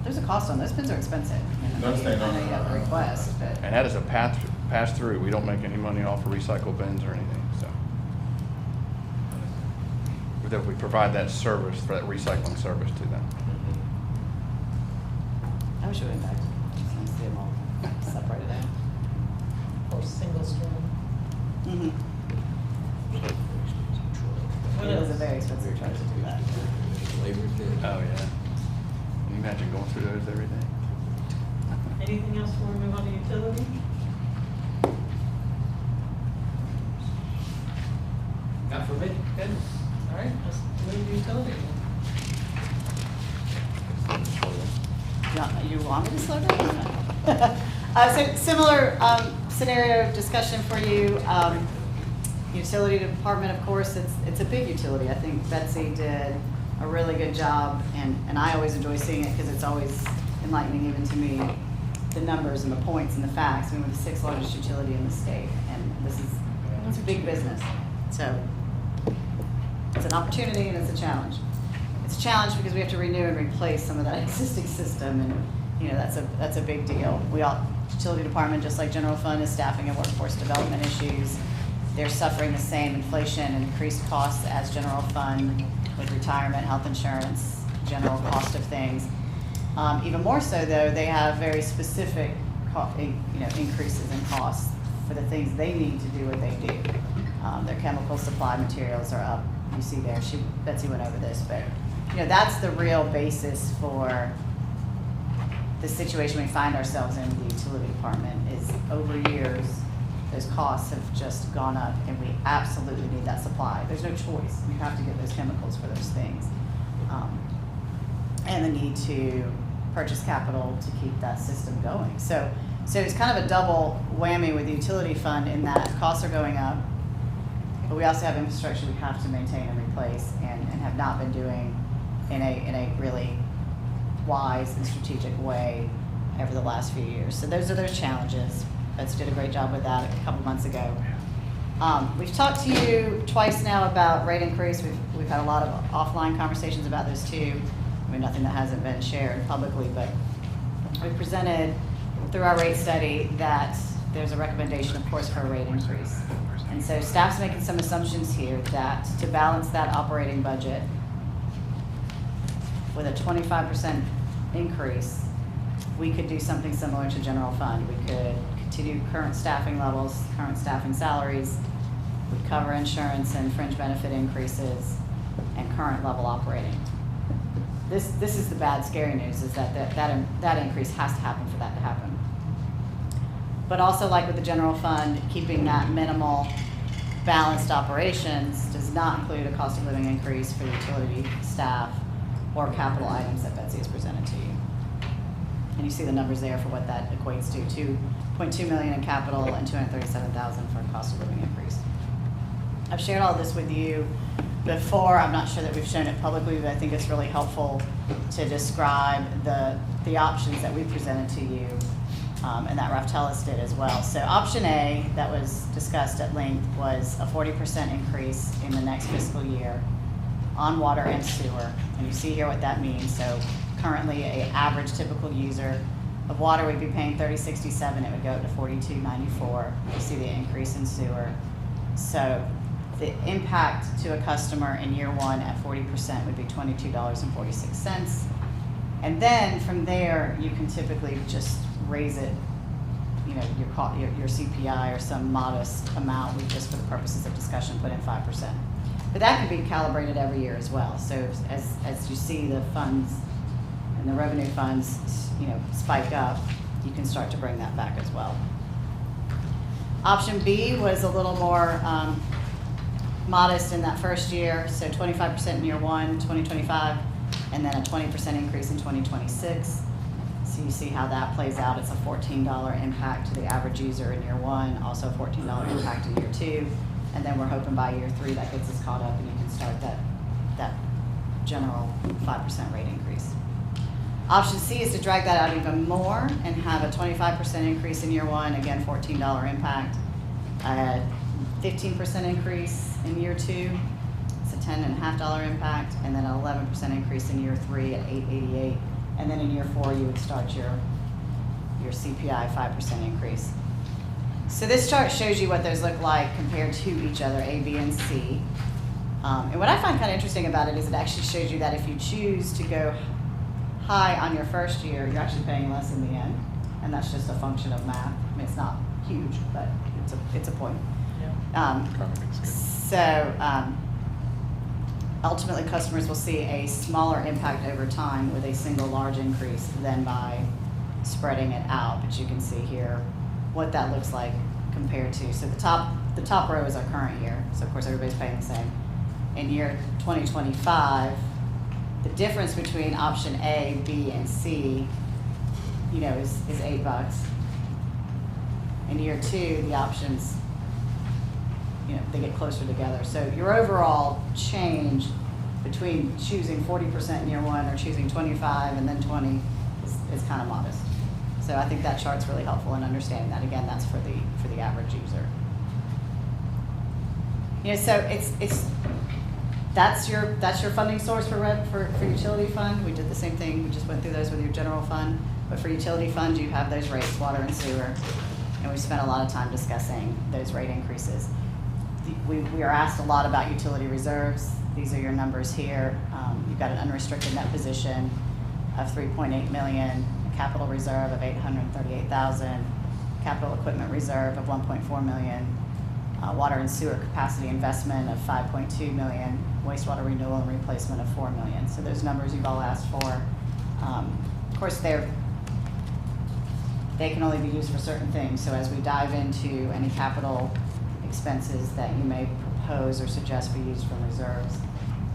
there's a cost on those, bins are expensive. I know you have a request, but. And that is a pass through. We don't make any money off of recycle bins or anything, so. That we provide that service, for that recycling service to them. I wish we went back to, just want to see them all separated out. Or single stream. Mhm. What It is a else? very expensive charge to do that. Labor's dead. Oh, yeah. Can you imagine going through those every day? Anything else before we move on to utility? Not for me. Good. All right, let's move to utility. You want me to slow down? So similar scenario discussion for you. Utility department, of course, it's a big utility. I think Betsy did a really good job, and I always enjoy seeing it because it's always enlightening even to me, the numbers and the points and the facts. I mean, we're the 6th largest utility in the state, and it's a big business. So it's an opportunity and it's a challenge. It's a challenge because we have to renew and replace some of that existing system, and you know that's a big deal. Utility department, just like general fund, is staffing and workforce development issues. They're suffering the same inflation and increased costs as general fund with retirement, health insurance, general cost of things. Even more so, though, they have very specific increases in costs for the things they need to do what they do. Their chemical supply materials are up. You see there, Betsy went over this, but that's the real basis for the situation we find ourselves in the utility department. Is over years, those costs have just gone up, and we absolutely need that supply. There's no choice. You have to get those chemicals for those things. And the need to purchase capital to keep that system going. So it's kind of a double whammy with the utility fund in that costs are going up, but we also have infrastructure we have to maintain and replace, and have not been doing in a really wise and strategic way over the last few years. So those are those challenges. Betsy did a great job with that a couple months ago. We've talked to you twice now about rate increase. We've had a lot of offline conversations about this too. I mean, nothing that hasn't been shared publicly, but we presented through our rate study that there's a recommendation, of course, for a rate increase. And so staff's making some assumptions here that to balance that operating budget with a 25% increase, we could do something similar to general fund. We could continue current staffing levels, current staffing salaries, would cover insurance and fringe benefit increases, and current level operating. This is the bad, scary news, is that increase has to happen for that to happen. But also, like with the general fund, keeping that minimal balanced operations does not include a cost of living increase for utility staff or capital items that Betsy has presented to you. And you see the numbers there for what that equates to, 2.2 million in capital and 237,000 for a cost of living increase. I've shared all this with you before. I'm not sure that we've shown it publicly, but I think it's really helpful to describe the options that we presented to you, and that Raftellus did as well. So option A that was discussed at length was a 40% increase in the next fiscal year on water and sewer. And you see here what that means. So currently, an average typical user of water would be paying $30.67. It would go up to $42.94. You see the increase in sewer. So the impact to a customer in year one at 40% would be $22.46. And then from there, you can typically just raise it, you know, your CPI or some modest amount. We just, for the purposes of discussion, put in 5%. But that could be calibrated every year as well. So as you see the funds and the revenue funds, you know, spike up, you can start to bring that back as well. Option B was a little more modest in that first year, so 25% in year one, 2025, and then a 20% increase in 2026. So you see how that plays out. It's a $14 impact to the average user in year one, also a $14 impact in year two, and then we're hoping by year three that gets us caught up and you can start that general 5% rate increase. Option C is to drag that out even more and have a 25% increase in year one, again, $14 impact, 15% increase in year two, it's a $10.50 impact, and then an 11% increase in year three at $8.88, and then in year four you would start your CPI 5% increase. So this chart shows you what those look like compared to each other, A, B, and C. And what I find kind of interesting about it is it actually shows you that if you choose to go high on your first year, you're actually paying less in the end, and that's just a function of math. I mean, it's not huge, but it's a point. Ultimately, customers will see a smaller impact over time with a single large increase than by spreading it out. But you can see here what that looks like compared to. So the top row is our current year. So of course everybody's paying the same. In year 2025, the difference between option A, B, and C, you know, is $8. In year two, the options, you know, they get closer together. So your overall change between choosing 40% in year one or choosing 25 and then 20 is kind of modest. So I think that chart's really helpful in understanding that. Again, that's for the average user. You know, so that's your funding source for utility fund. We did the same thing. We just went through those with your general fund. But for utility fund, you have those rates, water and sewer, and we spent a lot of time discussing those rate increases. We are asked a lot about utility reserves. These are your numbers here. You've got an unrestricted net position of $3.8 million, a capital reserve of $838,000, capital equipment reserve of $1.4 million, water and sewer capacity investment of $5.2 million, wastewater renewal and replacement of $4 million. So those numbers you've all asked for. Of course, they can only be used for certain things. So as we dive into any capital expenses that you may propose or suggest be used from reserves,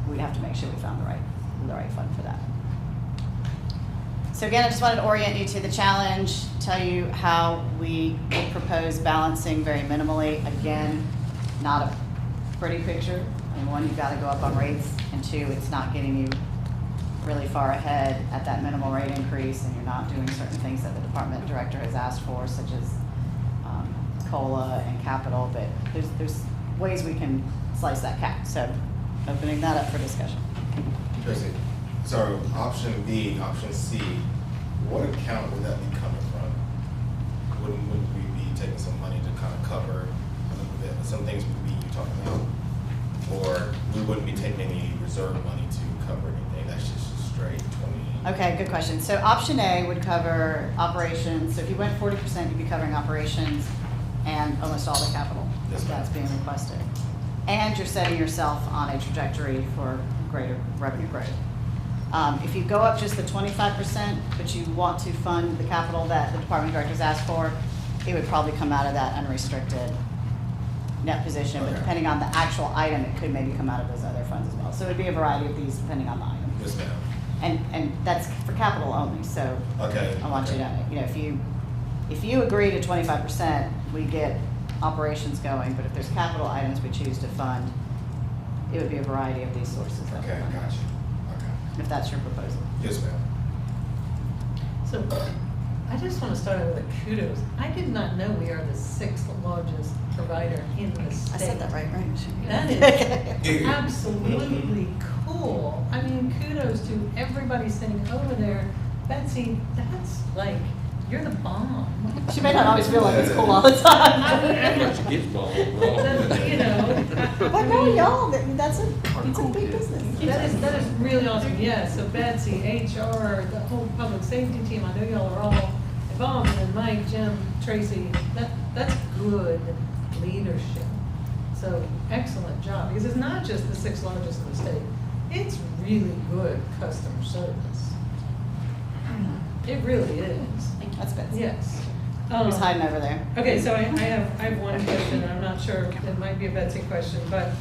we'd have to make sure we found the right fund for that. So again, I just wanted to orient you to the challenge, tell you how we propose balancing very minimally. Again, not a pretty picture. I mean, one, you've got to go up on rates, and two, it's not getting you really far ahead at that minimal rate increase, and you're not doing certain things that the department director has asked for, such as COLA and capital, but there's ways we can slice that cat. So opening that up for discussion. Tracy, so option B, option C, what account would that be coming from? wouldn't we be taking some money to kind of cover some things you talked about? Or we wouldn't be taking any reserve money to cover anything, that's just straight 20? Okay, good question. So option A would cover operations. So if you went 40%, you'd be covering operations and almost all the capital Yes, ma'am. that's being requested. And you're setting yourself on a trajectory for greater revenue growth. If you go up just the 25%, but you want to fund the capital that the department directors asked for, it would probably come out of that unrestricted net position. But Okay. depending on the actual item, it could maybe come out of those other funds as well. So it'd be a variety of these depending on the item. Yes, ma'am. And that's for capital only, so Okay. I want you to, if you agree to 25%, we get operations going, but if there's capital items we choose to fund, it would be a variety of these sources. that we Okay, fund. gotcha. Okay. If that's your proposal. Yes, ma'am. So I just want to start out with a kudos. I did not know we are the 6th largest provider in the state. I said that right? That is absolutely cool. I mean, kudos to everybody sitting over there. Betsy, that's like, you're the bomb. She may not always feel like it's cool all the time. It gets ball. You know. But no, y'all, it's a big business. That is really awesome. Yes, so Betsy, HR, the whole public safety team, I know y'all are all involved, and then Mike, Jim, Tracy, that's good leadership. So excellent job, because it's not just the 6th largest in the state, it's really good customer service. It really is. That's Betsy. Yes. Who's hiding over there? Okay, so I have one question, and I'm not sure, it might be a Betsy question, but,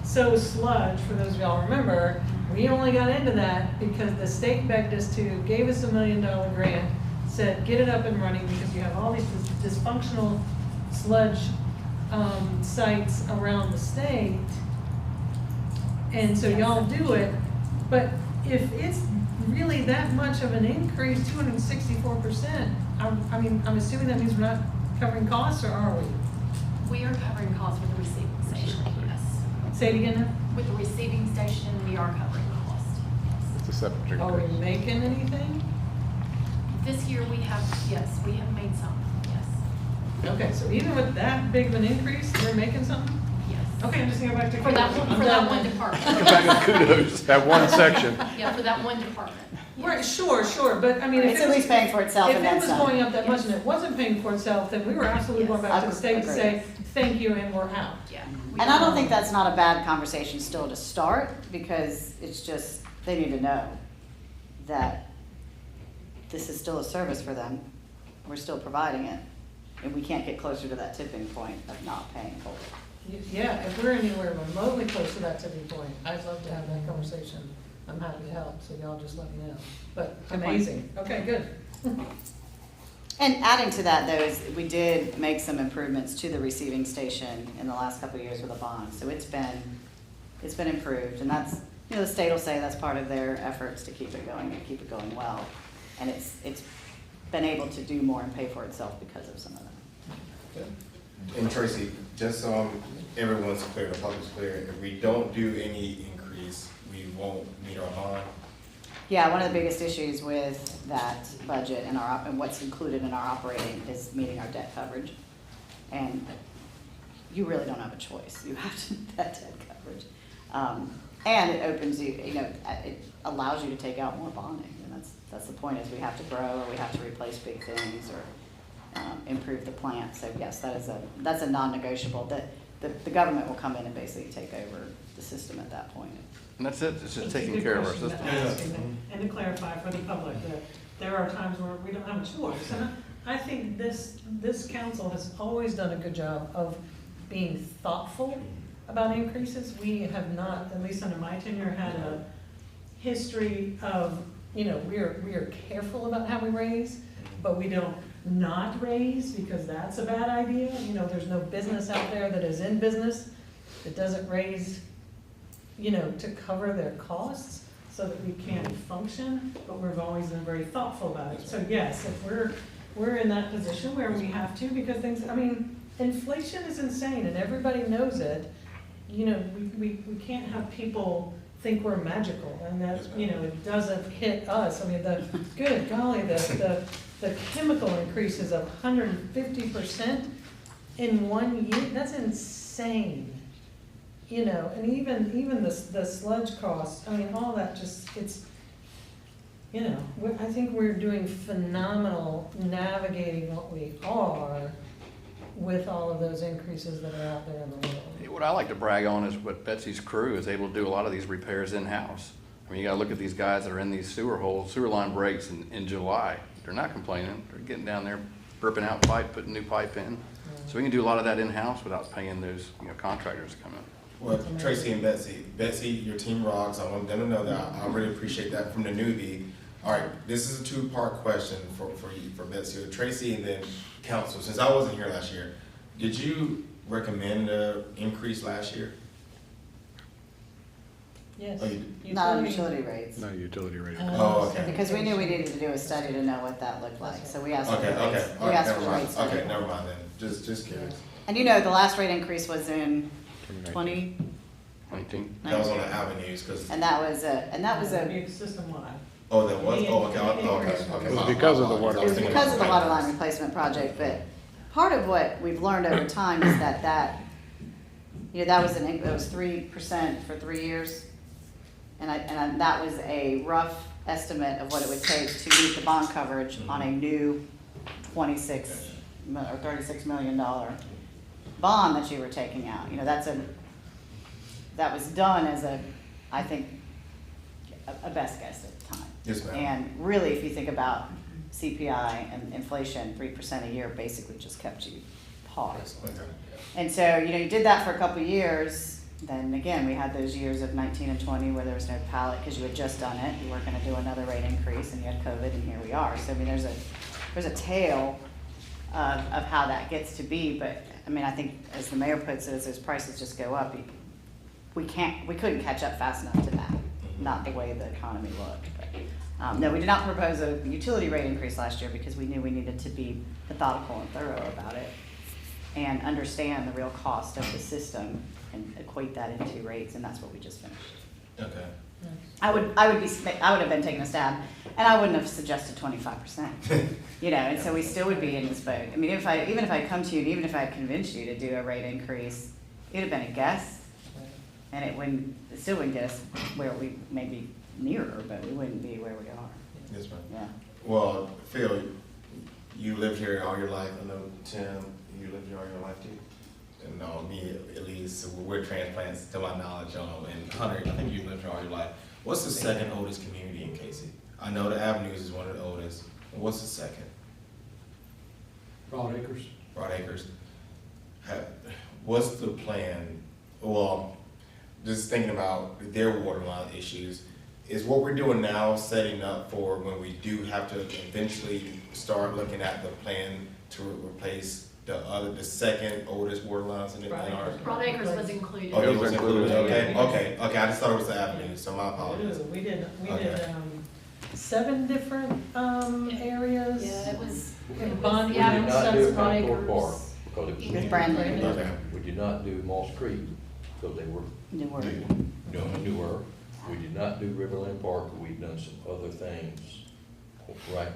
so sludge, for those of y'all remember, we only got into that because the state begged us to, gave us $1 million grant, said, get it up and running because you have all these dysfunctional sludge, sites around the state. And so y'all do it, but if it's really that much of an increase, 264%, I'm assuming that means we're not covering costs, or are we? We are covering costs with the receiving station, yes. Say it again now? With the receiving station, we are covering cost. It's a separate Are we increase. making anything? This year, we have, yes, we have made some, yes, Okay, so even with that big of an increase, we're making something? yes. Okay, I'm just gonna go back to. For that one, for that one department. Back to kudos, that one section. Yeah, for that one department. Right, sure, but I mean, if It's it at was, least paying for itself if and it then was some. going up that much and it wasn't paying for itself, then we were absolutely going back to the state to say, thank you, and we're out. Yeah. And I don't think that's not a bad conversation still to start, because it's just, they need to know that this is still a service for them. We're still providing it, and we can't get closer to that tipping point of not paying for it. Yeah, if we're anywhere remotely close to that tipping point, I'd love to have that conversation. I'm happy to help, so y'all just let me know. But Good point. amazing, okay, good. And adding to that, though, is we did make some improvements to the receiving station in the last couple of years with a bond. So it's been improved, and that's, the state will say that's part of their efforts to keep it going and keep it going well. And it's been able to do more and pay for itself because of some of that. And Tracy, just so everyone's clear, the public's clear, if we don't do any increase, we won't meet our bond? Yeah, one of the biggest issues with that budget and what's included in our operating is meeting our debt coverage. And you really don't have a choice. You have to meet that debt coverage. And it opens you, it allows you to take out more bonding. And that's the point, is we have to grow, or we have to replace big things, or improve the plant. So yes, that's a non-negotiable. The government will come in and basically take over the system at that point. And that's it, it's just That's a taking good care of our question to system. ask, and to clarify for the public, that there are times where we don't have a choice. And I think this council has always done a good job of being thoughtful about increases. We have not, at least under my tenure, had a history of, we are careful about how we raise, but we don't not raise, because that's a bad idea. There's no business out there that is in business that doesn't raise, to cover their costs so that we can function, but we've always been very thoughtful about it. So yes, if we're in that position where we have to, because inflation is insane and everybody knows it. We can't have people think we're magical and that, Yes, ma'am. you know, it doesn't hit us. I mean, good golly, the chemical increases of 150% in 1 year, that's insane. You know, and even the sludge costs, I mean, all that just, it's, you know, I think we're doing phenomenal navigating what we are with all of those increases that are out there in the world. What I like to brag on is what Betsy's crew is able to do a lot of these repairs in-house. I mean, you gotta look at these guys that are in these sewer holes, sewer line breaks in July. They're not complaining. They're getting down there, burping out pipe, putting new pipe in. So we can do a lot of that in-house without paying those, you know, contractors to come in. Well, Tracy and Betsy, your team rocks. I want them to know that I really appreciate that from the newbie. All right, this is a two-part question for you, for Betsy or Tracy, and then council. Since I wasn't here last year, did you recommend an increase last year? Yes. Oh, you Not on utility rates. No utility rate. Oh, okay. Because we knew we needed to do a study to know what that looked like, so we asked for Okay, the rates. okay, We all right, asked never for the mind. rates. Okay, never mind then. Just curious. And you know, the last rate increase was in 2019. 20, That was on the avenues, because, and that was a, Be system-wide. oh, that was, oh, okay, okay, okay. It was because of the water. it was thinking because of the about water line replacement project, but part of what we've learned over time is that, you know, that was it was 3% for 3 years. And that was a rough estimate of what it would take to meet the bond coverage on a new $26 or $36 million bond that you were taking out. You know, that was done as I think, a best guess at the time. Yes, ma'am. And really, if you think about CPI and inflation, 3% a year basically just kept you paused. Okay. And so, you know, you did that for a couple of years. Then again, we had those years of 19 and 20 where there was no pallet because you had just done it. You weren't going to do another rate increase, and you had COVID, and here we are. So I mean, there's a tale of how that gets to be. But I mean, I think as the mayor puts it, as those prices just go up, we couldn't catch up fast enough to that. Not the way the economy looked. But, no, we did not propose a utility rate increase last year because we knew we needed to be methodical and thorough about it and understand the real cost of the system and equate that into rates, and that's what we just finished. Okay. I would have been taking a stab, and I wouldn't have suggested 25%. You know, and so we still would be in this boat. I mean, even if I come to you, and even if I convinced you to do a rate increase, it would have been a guess, and it still wouldn't get us where we may be nearer, but we wouldn't be where we are. Yes, ma'am. Yeah. Well, Phil, you lived here all your life. I know Tim, you lived here all your life too. And me at least, so we're transplants to my knowledge. And Hunter, I think you lived here all your life. What's the second oldest community in Cayce? I know the Avenues is one of the oldest. What's the second? Broad Acres. Broad Acres. What's the plan? Well, just thinking about their water line issues, is what we're doing now setting up for when we do have to eventually start looking at the plan to replace the second oldest water lines in our. Broad Acres was included. Oh, it was Those are included, included. okay, I just thought it was the Avenue, so my apologies. We did Okay. 7 different areas. Yeah, it was. And bond We did rounds, not do that's it by Broad Fort Park Acres. because it was With new. Brandon. Okay. We did not do Moss Creek because they were Newer. newer. We did not do Riverland Park, we've done some other things, right?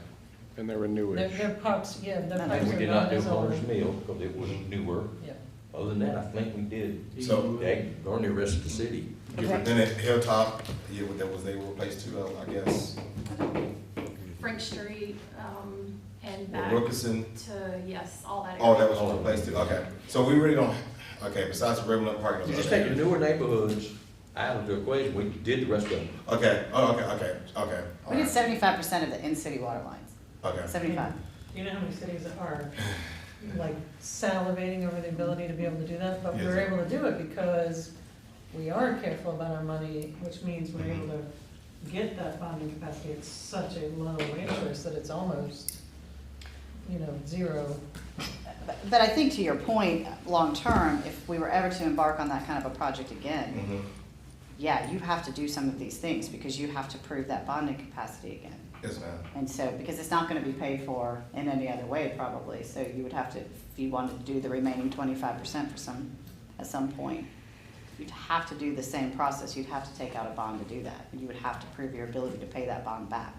And they were newish. Their pipes, yeah, their And pipes And we are did not not do as old. Hunter's Mill because it was newer. Yeah. Other than that, I think we did. So, Darn the rest of the city. then at Hilltop, yeah, they were replaced too, I guess. Frank Street, and Or back Wilkinson, to, yes, all that. oh, that area. was replaced too, okay. So we really don't, okay, besides the Riverland Park. and You those just other take the areas. newer neighborhoods out of the equation, we did the rest of them. Okay, oh, okay. We did 75% of the in-city water lines. Okay. 75. You know how many cities are like salivating over the ability to be able to do that? But we're Yes. able to do it because we are careful about our money, which means we're able to get that bonding capacity at such a low interest that it's almost, zero. But I think to your point, long-term, if we were ever to embark on that kind of a project again, Mhm. yeah, you have to do some of these things because you have to prove that bonding capacity again. Yes, ma'am. And so, because it's not gonna be paid for in any other way probably, so you would have to, if you wanted to do the remaining 25% at some point, you'd have to do the same process. You'd have to take out a bond to do that. And you would have to prove your ability to pay that bond back.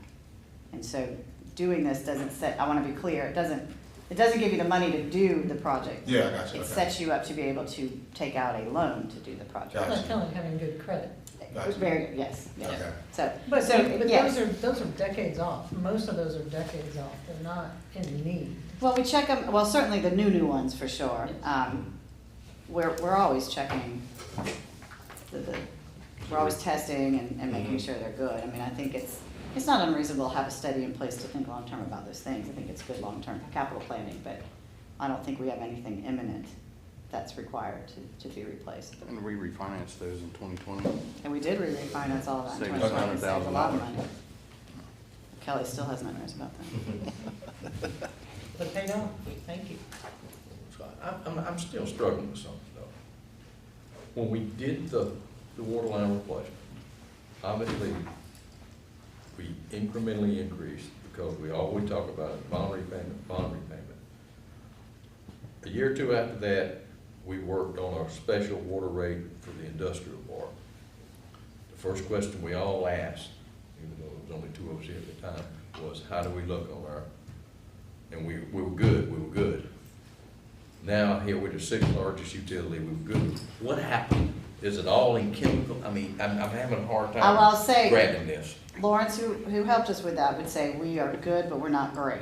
And so doing this doesn't set, I want to be clear, it doesn't give you the money to do the project. Yeah, I got you, It okay. sets you up to be able to take out a loan to do the project. Gotcha. Like kind of having good credit. Gotcha. Very good, yes, yes. Okay. So, But yes. those are decades off. Most of those are decades off. They're not in need. Well, we check them, well, certainly the new ones for sure. We're always checking we're always testing and making sure they're good. I mean, I think it's not unreasonable to have a study in place to think long-term about those things. I think it's good long-term capital planning, but I don't think we have anything imminent that's required to be replaced. And we refinanced those in 2020. And we did refinance all of that in Saved us 2020, saved a lot of $100,000. money. Kelly still has nightmares about that. But it paid off. Thank you. So I'm still struggling with something though. When we did the water line replacement, obviously, we incrementally increased because we always talk about it, bond repayment, bond repayment. A year or two after that, we worked on our special water rate for the industrial park. The first question we all asked, even though there was only two of us here at the time, was how do we look on our, and we were good. Now, here we're the sixth largest utility, we were good. What happened? Is it all in chemical? I mean, I'm having a hard time I'll say- grabbing this. Lawrence, who helped us with that, would say, we are good, but we're not great.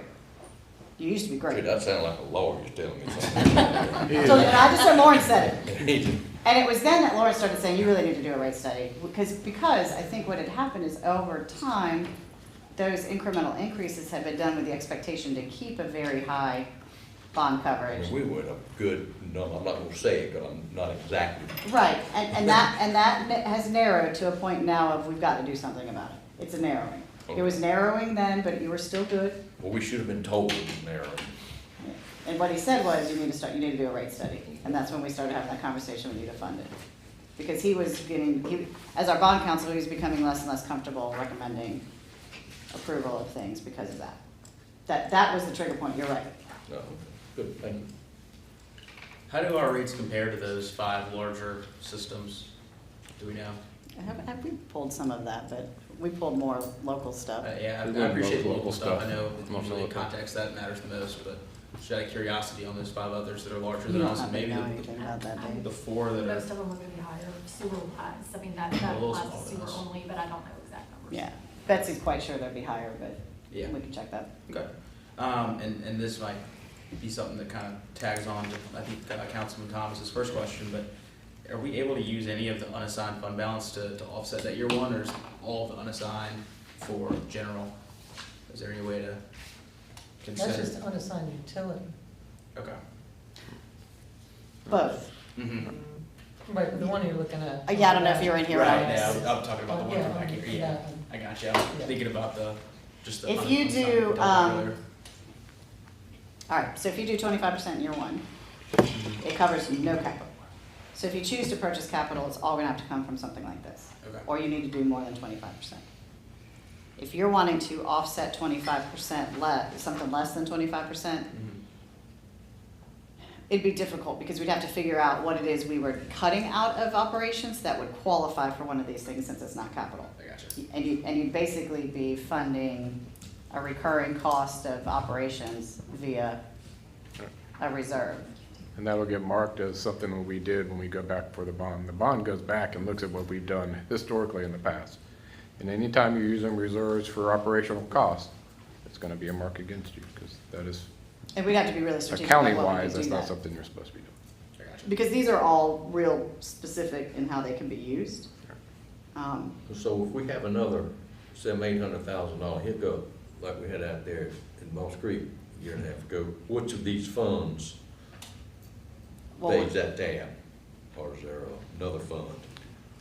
You used to be Dude, great. that sounds like a lawyer's telling me something. So, and I just heard Lawrence said it. He just- And it was then that Lawrence started saying, you really need to do a rate study. Because I think what had happened is over time, those incremental increases had been done with the expectation to keep a very high bond I coverage. mean, we were at a good number, I'm not gonna say it, because I'm not exactly. Right, and that has narrowed to a point now of we've got to do something about it. It's a narrowing. It was narrowing then, but you were still good. Well, we should have been told it was narrow. And what he said was, you need to do a rate study. And that's when we started having that conversation with you to fund it. Because as our bond counsel, he was becoming less and less comfortable recommending approval of things because of that. That was the trigger point, you're right. No, good, thank you. How do our rates compare to those 5 larger systems? Do we know? We pulled some of that, but we pulled more local stuff. Yeah, We I went appreciate the local local stuff. I stuff. know Most usually in local. context that matters the most, but just out of curiosity on those 5 others that are larger You than don't us, and happen to maybe know anything about that, do you? the 4 that Most are. of them are gonna be higher sewer wise. I mean, that A little applies smaller to than sewer us. only, but I don't know exact numbers. Yeah, Betsy's quite sure they'd be higher, but Yeah. we can check that. Okay. And this might be something that kind of tags on to, I think, Councilman Thomas's first question, but are we able to use any of the unassigned fund balance to offset that year one, or is all of the unassigned for general? Is there any way to consider? That's just unassigned utility. Okay. Both. Mm-hmm. Right, but the one you're looking at. Yeah, I don't know if you're in here. Right, on yeah, this. I'm talking about the one Yeah, from back here, yeah, that one. I got you, I was Yeah. thinking about just the. If you unassigned do, we talked about earlier. All right, so if you do 25% in year one, it covers no capital. So if you choose to purchase capital, it's all gonna have to come from something like this. Okay. Or you need to do more than 25%. If you're wanting to offset 25% something less than 25%, Mhm. it'd be difficult because we'd have to figure out what it is we were cutting out of operations that would qualify for one of these things since it's not capital. I got you. And you'd basically be funding a recurring cost of operations via a reserve. And that'll get marked as something that we did when we go back for the bond. The bond goes back and looks at what we've done historically in the past. And anytime you're using reserves for operational costs, it's gonna be a mark against you, because that is, And we'd have to be really strategic about what we accounting-wise, could that's do not that. something you're supposed to be doing. I got you. Because these are all real specific in how they can be used. So if we have another $700,000-800,000 hit go, like we had out there in Moss Creek a year and a half ago, which of these funds Well, pays that down? Or is there another fund?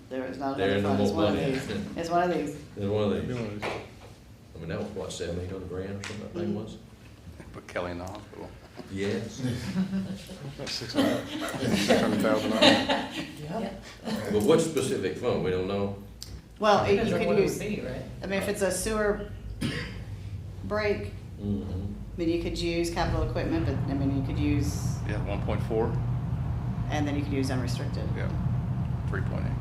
there is not There another ain't no fund, it's more one of money. these. It's one of these. There's one of these. I mean, that was what, $700,000-800,000 or something that thing was? Put Kelly in the hospital. Yes. $600,000. Yeah. But what specific fund? We don't know. Well, you Depends on could what it use, would be, right? I mean, if it's a sewer break, Mm-hmm. I mean, you could use capital equipment, but, I mean, you could use, Yeah, 1.4, and then you could use unrestricted. yeah. 3.8.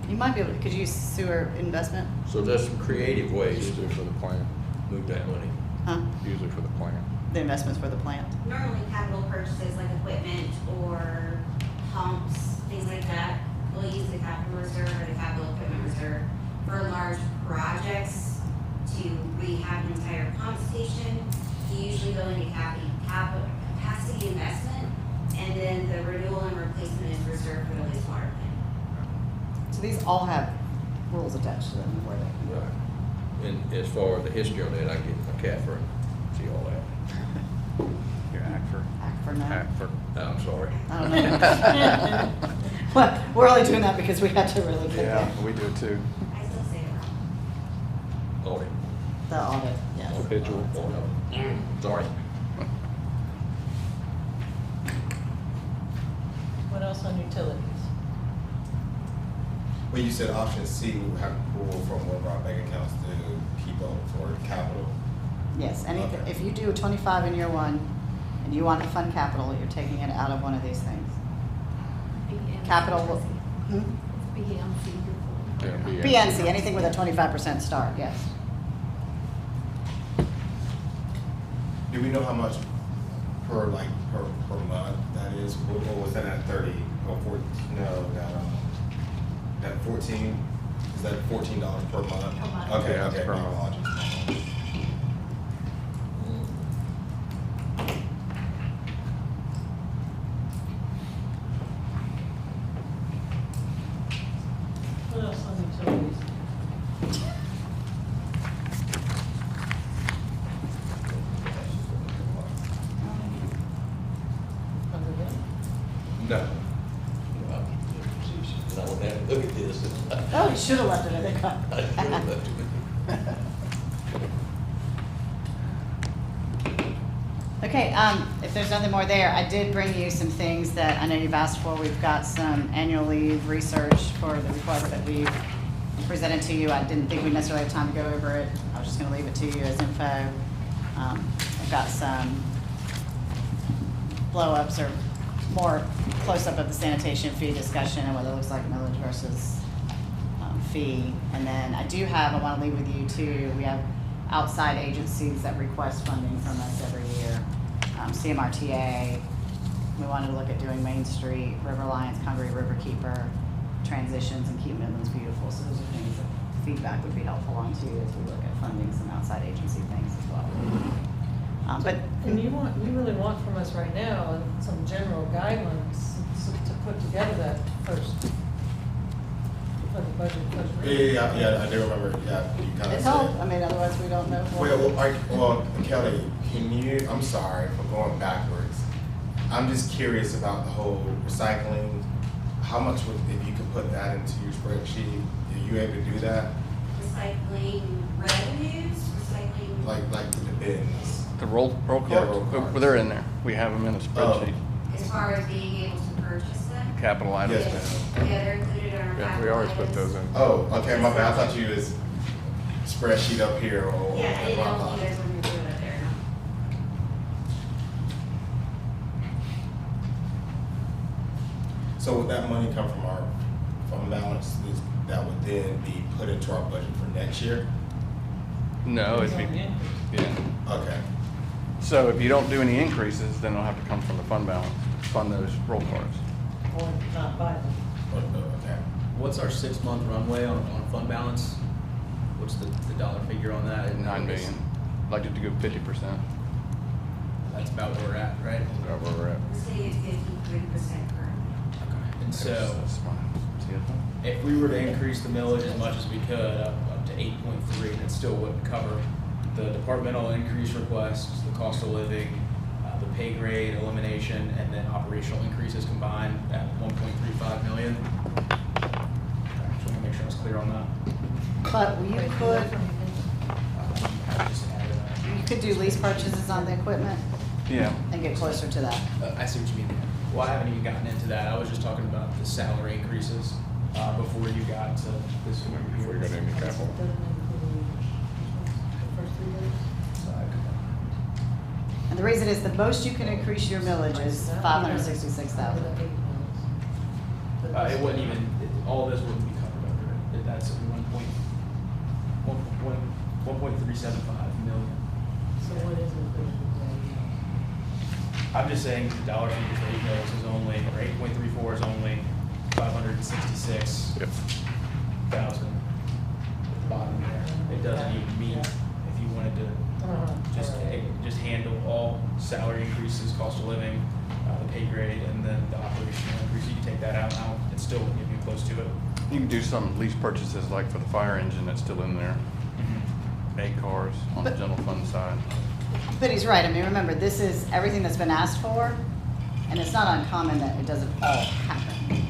You might be able, could you use sewer investment? So there's some creative ways Usually for to the plant, move that money. Huh? usually for the plant. The investments for the plant? Normally capital purchases like equipment or pumps, things like that, we'll use the capital reserve or the capital equipment reserve for large projects to rehab an entire pump station. You usually go into capacity investment, and then the renewal and replacement is reserved for the wastewater plant. So these all have rules attached to them before they. Right. And as far as the history on that, I get my cat for see all that. Your act for. Act for now. Act for, I'm sorry. I don't know. Well, we're only doing that because we had to really get Yeah, there. we do it too. I still say it wrong. Audit. The audit, yes. habitual. Sorry. What else on utilities? Well, you said option C, we have to pull from one of our bank accounts to keep up for capital. Yes, anything, Okay. if you do a 25 in year one and you want to fund capital, you're taking it out of one of these things. Capital will, BMC. Yeah, PNC, anything with a 25% start, yes. Do we know how much per month that is? What was that at 30 or 40? No, that 14, is that $14 per month? Per month. Okay, Yeah, okay, per my month. apologies. What else on utilities? Other than- No. I wouldn't have to look at this. Oh, you should have left it in the cup. I should have left it. Okay, if there's nothing more there, I did bring you some things that I know you've asked for. We've got some annual leave research for the request that we presented to you. I didn't think we necessarily have time to go over it. I was just gonna leave it to you as info. I've got some blow-ups or more close-up of the sanitation fee discussion and what it looks like millage versus fee. And then I do have, I wanna leave with you too, we have outside agencies that request funding from us every year. CMRTA, we wanted to look at doing Main Street, River Alliance, Congaree Riverkeeper, transitions, and Keep Midlands Beautiful. So those are things that feedback would be helpful on too as we look at funding some outside agency things as well. But And you really want from us right now some general guidelines to put together that first, for the budget first reading. Yeah, I do remember, yeah, you kind of it's said. help, I mean, otherwise we don't know. Well, Kelly, can you, I'm sorry for going backwards. I'm just curious about the whole recycling. How much would, if you could put that into your spreadsheet, are you able to do that? Recycling revenues, recycling. Like with the bins? The roll cards? Yeah, roll cards. Well, they're in there. We have them in a spreadsheet. As far as being able to purchase them? Capital items. Yes, ma'am. Yeah, they're included in our yeah, we capital always put items. those in. Oh, okay, my bad, I thought you was spreadsheet up here or. Yeah, I didn't know if you guys were gonna do it up there or not. So would that money come from our fund balance, that would then be put into our budget for next year? No, it'd be, Yeah. yeah. Okay, So if you don't do any increases, then it'll have to come from the fund balance, fund those roll cards. Or not buy them. okay. What's our 6-month runway on fund balance? What's the dollar figure on that? 9 million. I'd like it to go 50%. That's about where we're at, right? Where we're at. The city is 53% currently. And so, That's fine. CFO? if we were to increase the millage as much as we could, up to 8.3, that still wouldn't cover the departmental increase requests, the cost of living, the pay grade elimination, and then operational increases combined at 1.35 million. Okay, just want to make sure I was clear on that. But you could, I just added you could do lease purchases on the equipment Yeah. and get closer to that. I see what you mean. Well, I haven't even gotten into that. I was just talking about the salary increases before you got to this one over Before you here. go to any capital. Doesn't include the first 3 days. And the reason is the most you can increase your millage is $566,000. It wouldn't even, all this wouldn't be covered under it. That's 1.375 million. So what is included I'm just saying the dollar figure for 8 mils is only, or 8.34 is only 566,000 Yep. at the bottom there. It doesn't even mean if you wanted to just handle all salary increases, cost of living, the pay grade, and then the operational increase. You can take that out now, it still wouldn't get you close to it. You can do some lease purchases like for the fire engine that's still in there, 8 cars on the But- general fund side. But he's right. I mean, remember, this is everything that's been asked for, and it's not uncommon that it doesn't all happen.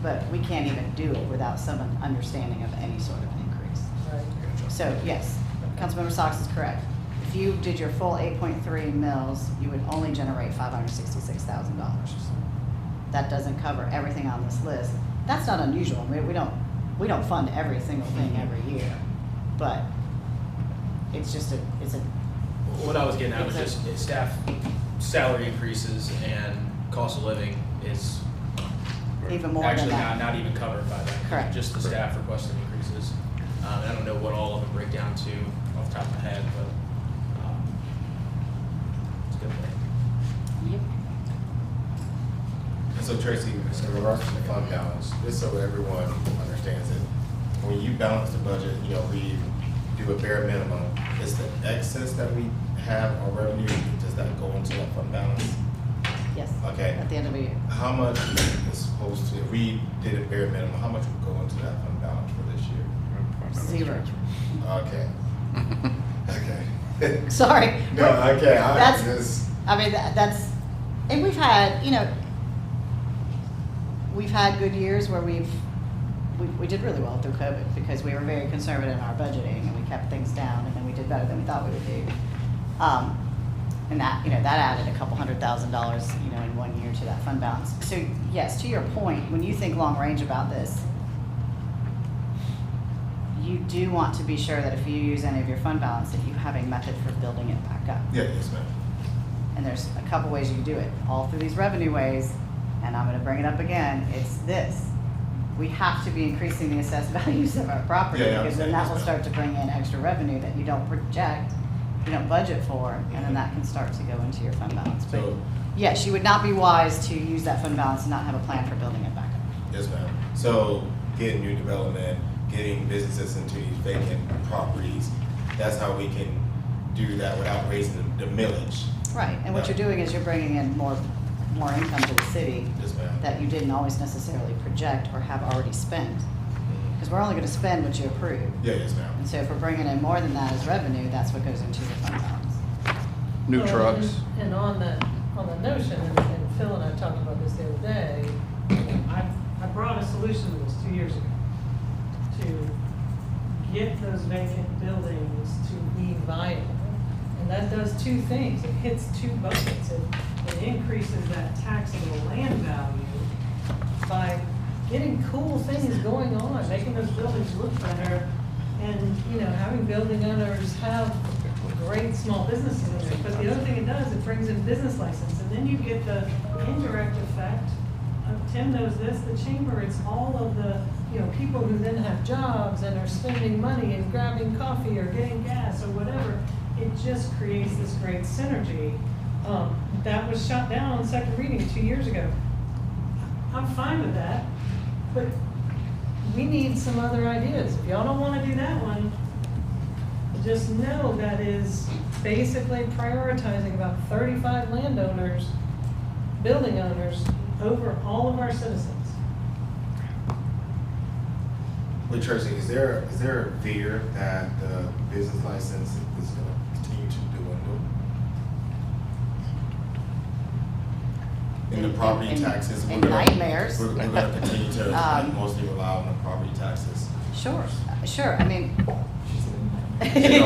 But we can't even do it without some understanding of any sort of increase. Right. So, yes, Councilmember Socks is correct. If you did your full 8.3 mils, you would only generate $566,000. That doesn't cover everything on this list. That's not unusual. I mean, we don't fund every single thing every year, but it's just it's a What I was getting at was Exactly. just staff salary increases and cost of living is even more than actually that. not even covered by that. Correct. Just the staff requested increases. And I don't know what all of them break down to off the top of my head, but it's a good thing. Yep. And so Tracy, in regards to the fund balance, just so everyone understands it, when you balance the budget, you know, we do a bare minimum. Is the excess that we have on revenue, does that go into that fund balance? Yes. Okay. At the end of the year. How much is supposed to, if we did a bare minimum, how much would go into that fund balance for this year? 0. Okay. Okay. Sorry. No, okay, That's- just, I mean, that's, and we've had, we've had good years where we did really well through COVID because we were very conservative in our budgeting and we kept things down and then we did better than we thought we would do. And that, that added a couple $100,000, in 1 year to that fund balance. So yes, to your point, when you think long range about this, you do want to be sure that if you use any of your fund balance, that you have a method for building it back up. yeah, yes, ma'am. And there's a couple ways you can do it, all through these revenue ways, and I'm gonna bring it up again, it's this. We have to be increasing the assessed values of our property, Yeah, I because then that will understand. start to bring in extra revenue that you don't project, you don't budget for, and then that can start to go into your fund balance. But So- yes, you would not be wise to use that fund balance and not have a plan for building it back up. Yes, ma'am. So getting new development, getting businesses into these vacant properties, that's how we can do that without raising the millage. Right, and what Yeah. you're doing is you're bringing in more income to the city Yes, ma'am. that you didn't always necessarily project or have already spent. Because we're only gonna spend what you approve. Yeah, yes, ma'am. And so if we're bringing in more than that as revenue, that's what goes into your fund balance. New Well, trucks. And on that notion, and Phil and I talked about this the other day, I brought a solution to this 2 years ago, to get those vacant buildings to be viable. And that does two things, it hits two buckets. It increases that taxable land value by getting cool things going on, making those buildings look better, and, having building owners have great small businesses in there. But the other thing it does, it brings in business license, and then you get the indirect effect of, Tim knows this, the chamber, it's all of the, people who then have jobs and are spending money and grabbing coffee or getting gas or whatever. It just creates this great synergy. That was shot down on second reading 2 years ago. I'm fine with that, but we need some other ideas. If y'all don't wanna do that one, just know that is basically prioritizing about 35 landowners, building owners, over all of our citizens. Wait, Tracy, is there a fear that the business license is gonna continue to dwindle? In the property In- taxes? in we're gonna- nightmares. We're gonna continue to mostly rely on the property taxes. Sure, I mean. You know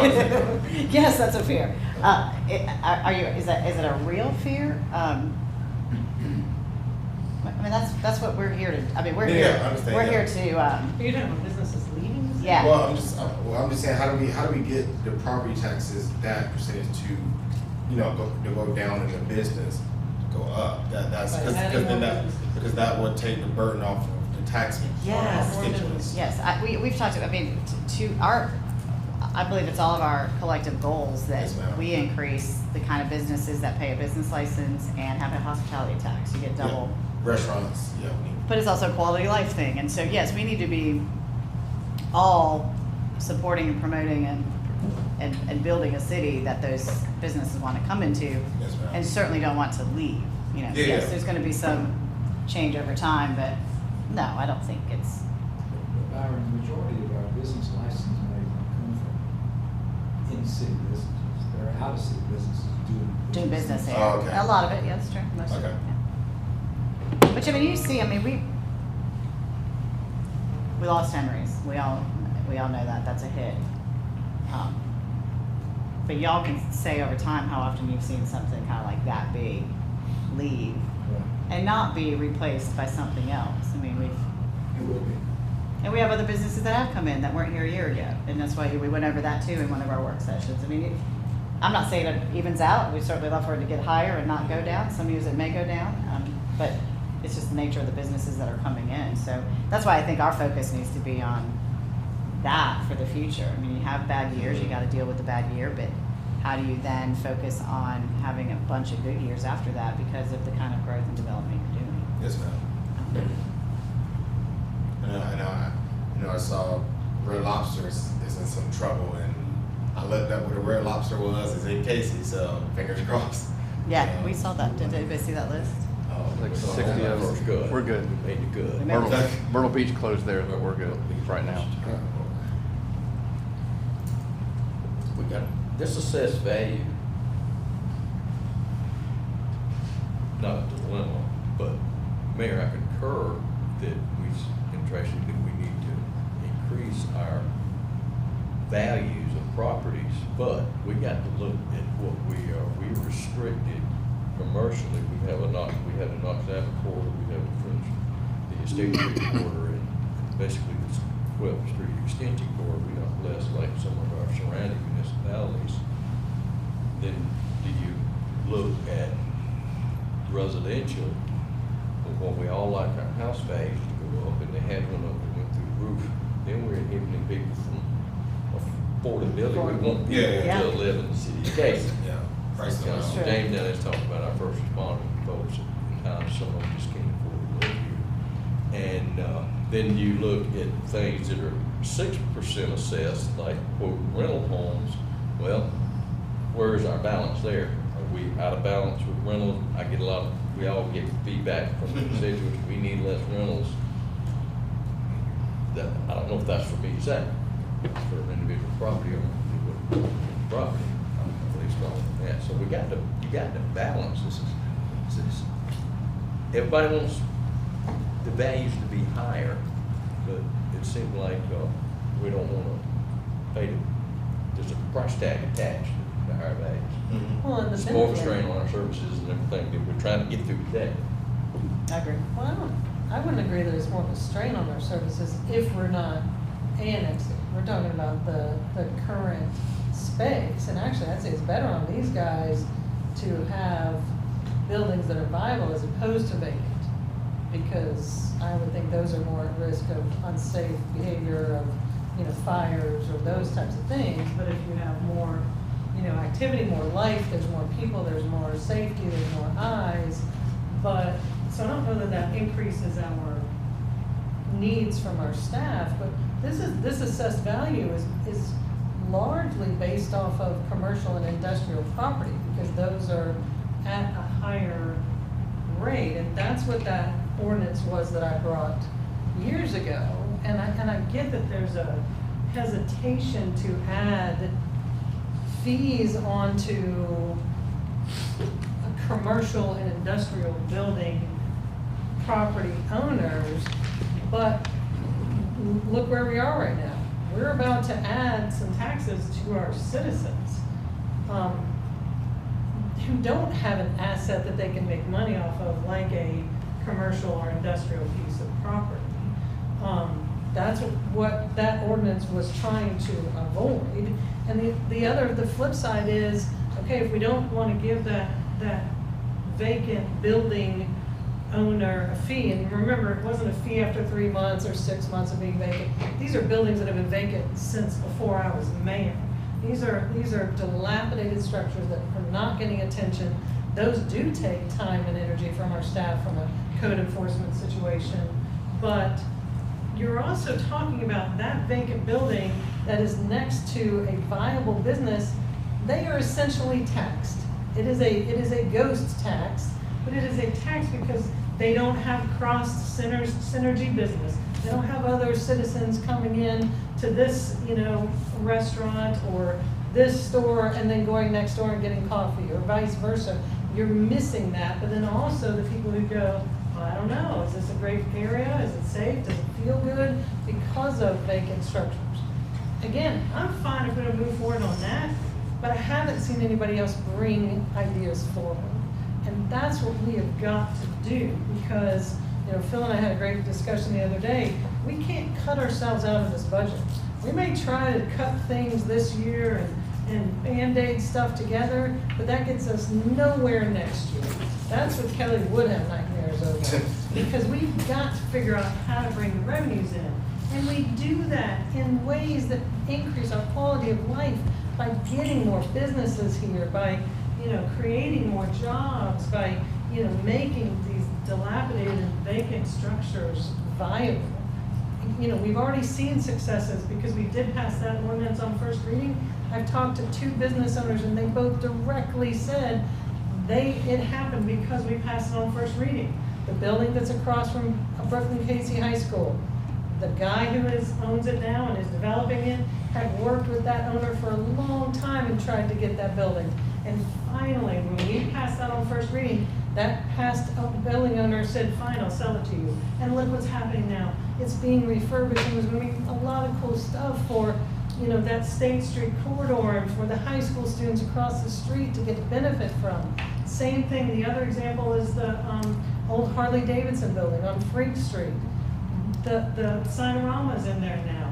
what I'm saying? Yes, that's a fear. Is it a real fear? I mean, that's what we're here to, we're Yeah, here, I understand, we're yeah. here to, Are you talking about businesses leaving the city? Yeah. Well, I'm just saying, how do we get the property taxes, that percentage to go down in the business, to go up? That's, By cause adding then more that, businesses. because that would take the burden off of tax Yes. constituents. Yes, we've talked about, I mean, I believe it's all of our collective goals that Yes, ma'am. we increase the kind of businesses that pay a business license and have a hospitality tax. You get Yeah. double. Restaurants, yeah, we need. But it's also a quality of life thing. And so, yes, we need to be all supporting and promoting and building a city that those businesses want to come into. Yes, ma'am. And certainly don't want to leave. You know, Yeah. yes, there's going to be some change over time, but no, I don't think it's, Byron, the majority of our business license may come from in-city businesses. There are out-of-city businesses doing business here. Oh, okay. A lot of it, yeah, that's true. Most of it, Okay. yeah. But I mean, you see, I mean, we lost Henry's. We all know that. That's a hit. But y'all can say over time how often you've seen something kind of like that big leave and not be replaced by something else. I mean, It will be. and we have other businesses that have come in that weren't here a year ago, and that's why we went over that too in one of our work sessions. I mean, I'm not saying it evens out. We certainly love for it to get higher and not go down. Some years it may go down, but it's just the nature of the businesses that are coming in. So that's why I think our focus needs to be on that for the future. I mean, you have bad years, you got to deal with the bad year, but how do you then focus on having a bunch of good years after that because of the kind of growth and development you're doing? Yes, ma'am. I saw Red Lobster is in some trouble, and I looked up where the Red Lobster was. It's in Cayce, so fingers crossed. Yeah, we saw that. Did anybody see that list? Like 60 of us. Good. We're good. We made it good. We made it. Myrtle Beach closed there, but we're good right now. We got this assessed value. Not a dilemma, but Mayor, I concur that and Tracy, that we need to increase our values of properties, but we got to look at what we are. We restricted commercially. We have the Knox Avenue corridor, we have the Estate Street corridor, and basically this 12th Street Extension corridor. We don't less like some of our surrounding municipalities. Then do you look at residential, well, we all like our house values to go up, and they had one up that went through the roof. Then we're inhibiting people from affordability. We want people Yeah. to live in the city of Cayce. Yeah, prices are That's true. James down there talking about our first responder folks at times some of them just can't afford to live here. And then you look at things that are 6% assessed, like quote rental homes. Well, where's our balance there? Are we out of balance with rentals? We all get feedback from the constituents, we need less rentals. I don't know if that's for me to say, for an individual property owner, property, at least on that. So you got to balance this. Everybody wants the values to be higher, but it seems like we don't want to pay there's a price tag attached to higher values. Well, and the It's more of a benefit- strain on our services and everything that we're trying to get through today. I agree. Well, I wouldn't agree that it's more of a strain on our services if we're not annexing. We're talking about the current space, and actually, I'd say it's better on these guys to have buildings that are viable as opposed to vacant, because I would think those are more at risk of unsafe behavior, of, fires or those types of things. But if you have more, activity, more life, there's more people, there's more safety, there's more eyes. But, so I don't know that increases our needs from our staff, but this assessed value is largely based off of commercial and industrial property, because those are at a higher rate, and that's what that ordinance was that I brought years ago. And I get that there's a hesitation to add fees onto a commercial and industrial building property owners, but look where we are right now. We're about to add some taxes to our citizens who don't have an asset that they can make money off of, like a commercial or industrial piece of property. That's what that ordinance was trying to avoid. And the flip side is, okay, if we don't want to give that vacant building owner a fee. And remember, it wasn't a fee after 3 months or 6 months of being vacant. These are buildings that have been vacant since before I was mayor. These are dilapidated structures that are not getting attention. Those do take time and energy from our staff from a code enforcement situation. But you're also talking about that vacant building that is next to a viable business. They are essentially taxed. It is a ghost tax, but it is a tax because they don't have synergy business. They don't have other citizens coming in to this, restaurant or this store and then going next door and getting coffee or vice versa. You're missing that, but then also the people who go, well, I don't know, is this a great area? Is it safe? Does it feel good? Because of vacant structures. Again, I'm fine if we're gonna move forward on that, but I haven't seen anybody else bring ideas forward. And that's what we have got to do because, Phil and I had a great discussion the other day. We can't cut ourselves out of this budget. We may try to cut things this year and Band-Aid stuff together, but that gets us nowhere next year. That's what Kelly would have nightmares over. Because we've got to figure out how to bring the revenues in. And we do that in ways that increase our quality of life by getting more businesses here, by creating more jobs, by making these dilapidated and vacant structures viable. We've already seen successes because we did pass that ordinance on first reading. I've talked to 2 business owners and they both directly said it happened because we passed it on first reading. The building that's across from Brooklyn Cayce High School, the guy who owns it now and is developing it had worked with that owner for a long time and tried to get that building. And finally, when we passed that on first reading, that past building owner said, fine, I'll sell it to you. And look what's happening now. It's being refurbished and was doing a lot of cool stuff for, that State Street corridor and for the high school students across the street to get the benefit from. Same thing, the other example is the old Harley Davidson building on Freak Street. The Signorama's in there now.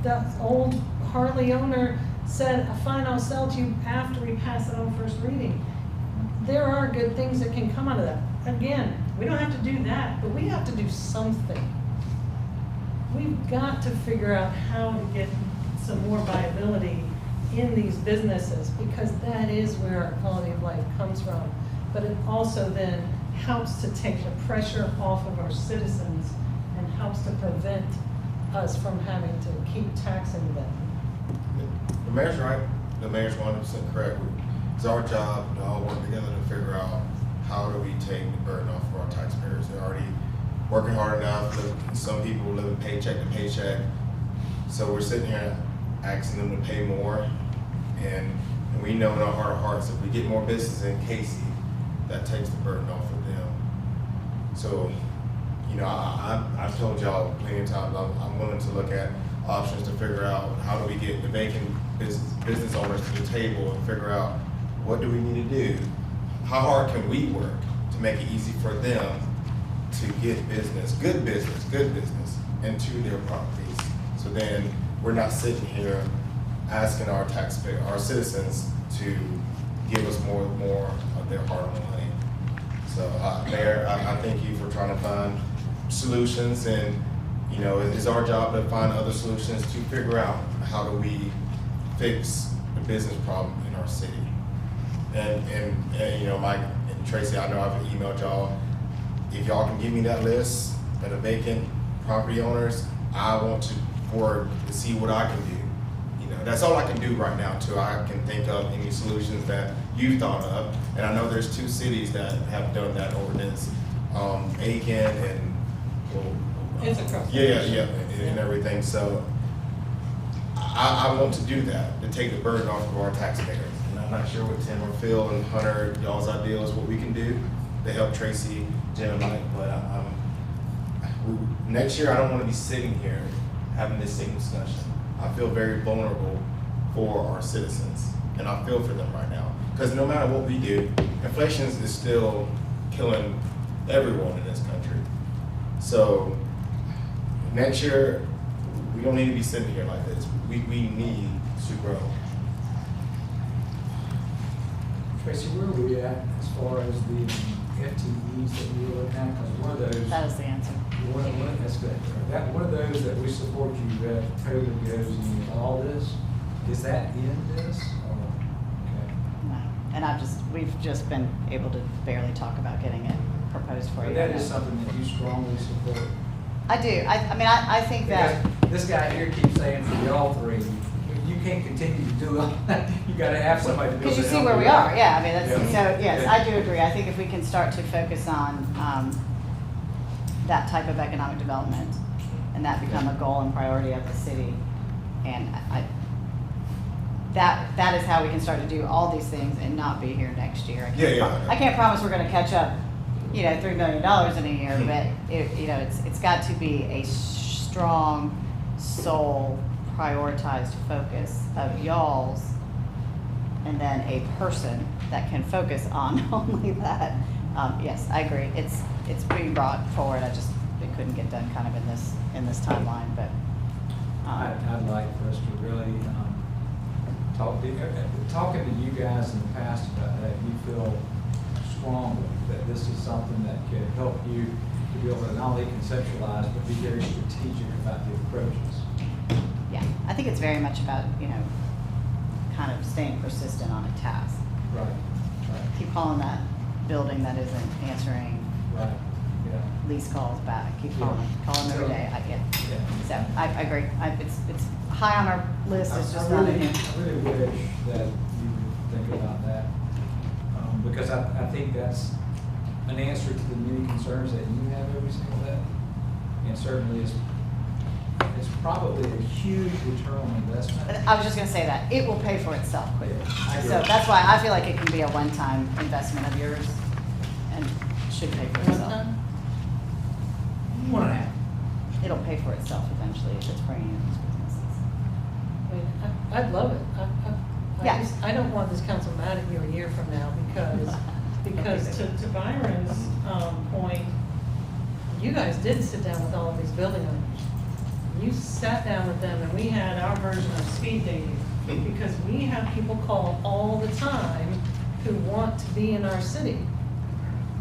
The old Harley owner said, fine, I'll sell to you after we pass it on first reading. There are good things that can come out of that. Again, we don't have to do that, but we have to do something. We've got to figure out how to get some more viability in these businesses because that is where our quality of life comes from. But it also then helps to take the pressure off of our citizens and helps to prevent us from having to keep taxing them. The mayor's right. The mayor's 100% correct. It's our job to all work together to figure out how do we take the burden off of our taxpayers. They're already working hard enough. Some people live paycheck to paycheck. So we're sitting here asking them to pay more. And we know in our heart of hearts, if we get more business in Cayce, that takes the burden off of them. So, I've told y'all plenty of times, I'm willing to look at options to figure out how do we get the vacant business owners to the table and figure out what do we need to do? How hard can we work to make it easy for them to get good business into their properties? So then we're not sitting here asking our citizens to give us more of their hard-earned money. So, Mayor, I thank you for trying to find solutions, and it's our job to find other solutions to figure out how do we fix the business problem in our city. And Mike and Tracy, I know I've emailed y'all. If y'all can give me that list of the vacant property owners, I want to forward to see what I can do. That's all I can do right now till I can think of any solutions that you thought of. And I know there's 2 cities that have done that ordinance, Aiken and It's across. Yeah, and everything. So I want to do that, to take the burden off of our taxpayers. And I'm not sure what Tim or Phil and Hunter, y'all's idea is what we can do to help Tracy, Jim, and Mike. But next year, I don't want to be sitting here having this same discussion. I feel very vulnerable for our citizens, and I feel for them right now. Because no matter what we do, inflation is still killing everyone in this country. So next year, we don't need to be sitting here like this. We need to grow. Tracy, where are we at as far as the FTEs that we were looking at? Because one of those. That is the answer. That's good. One of those that we support you, that totally goes in all this, is that in this? Or, okay. No. And we've just been able to barely talk about getting it proposed for you. But that is something that you strongly support. I do. I think that. Because this guy here keeps saying for y'all three, you can't continue to do it. You gotta have somebody to be able Because to you see help where we out. are, yeah, I mean, that's, Yeah. so, yes, Yeah. I do agree. I think if we can start to focus on, that type of economic development, and that become a goal and priority of the city, and that is how we can start to do all these things and not be here next year. Yeah. I can't promise we're gonna catch up, $3 million in a year, but it's got to be a strong, sole, prioritized focus of y'all's, and then a person that can focus on only that. Yes, I agree. It's being brought forward. It couldn't get done kind of in this timeline, but. I'd like for us to really talking to you guys in the past about that. You feel strongly that this is something that could help you to be able to not only conceptualize but be very strategic about the approaches. Yeah, I think it's very much about, kind of staying persistent on a task. Right. Keep calling that building that isn't answering Right. Yeah. lease calls back. Keep calling them. Call them every day. Yeah. So I agree. It's high on our list. It's just I not really, in here. I really wish that you would think about that, because I think that's an answer to the many concerns that you have every single day. And certainly it's probably a huge return on investment. I was just gonna say that. It will pay for itself quickly. I agree. So that's why I feel like it can be a one-time investment of yours and should pay for itself. 1.5. It'll pay for itself eventually if it's bringing in these businesses. I mean, I'd love it. Yeah. I don't want this council mad at you a year from now because to Byron's point, you guys did sit down with all of these building owners. You sat down with them and we had our version of speed dating because we have people call all the time who want to be in our city.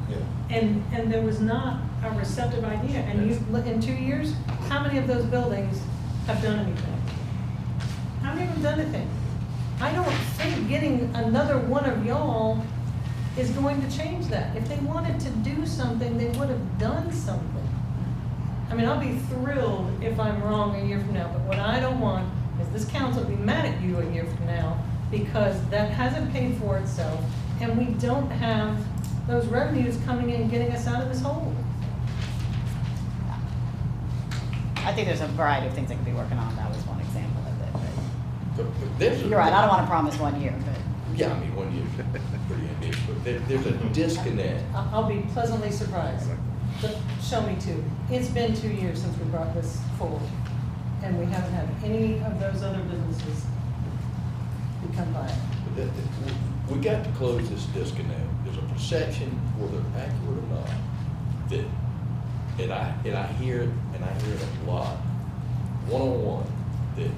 Yeah. And there was not a receptive idea. And in 2 years, how many of those buildings have done anything? How many have done anything? I don't think getting another one of y'all is going to change that. If they wanted to do something, they would have done something. I mean, I'll be thrilled if I'm wrong a year from now, but what I don't want is this council to be mad at you a year from now because that hasn't paid for itself and we don't have those revenues coming in and getting us out of this hole. I think there's a variety of things that could be working on. That was one example of it. There's a- You're right. I don't want to promise 1 year, but. Yeah, I mean, 1 year is pretty ambitious, but there's a disconnect. I'll be pleasantly surprised. But show me 2. It's been 2 years since we brought this forward, and we haven't had any of those other businesses become viable. We got to close this disconnect. There's a perception, whether accurate or not, that, and I hear it, and I hear it a lot, one-on-one, that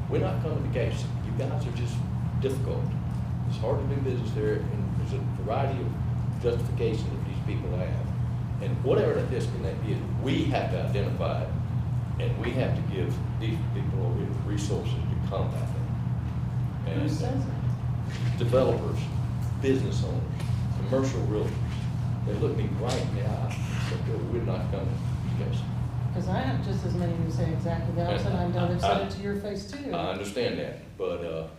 we're not coming to Cayce. You guys are just difficult. It's hard to do business there, and there's a variety of justifications that these people have. And whatever that disconnect is, we have to identify it, and we have to give these people over here the resources to combat it. Who And says it? developers, business owners, commercial realtors, they look me right in the eye and say, we're not coming to Cayce. Because I have just as many who say exactly the opposite. I know they've said it to your face too. I understand that, but,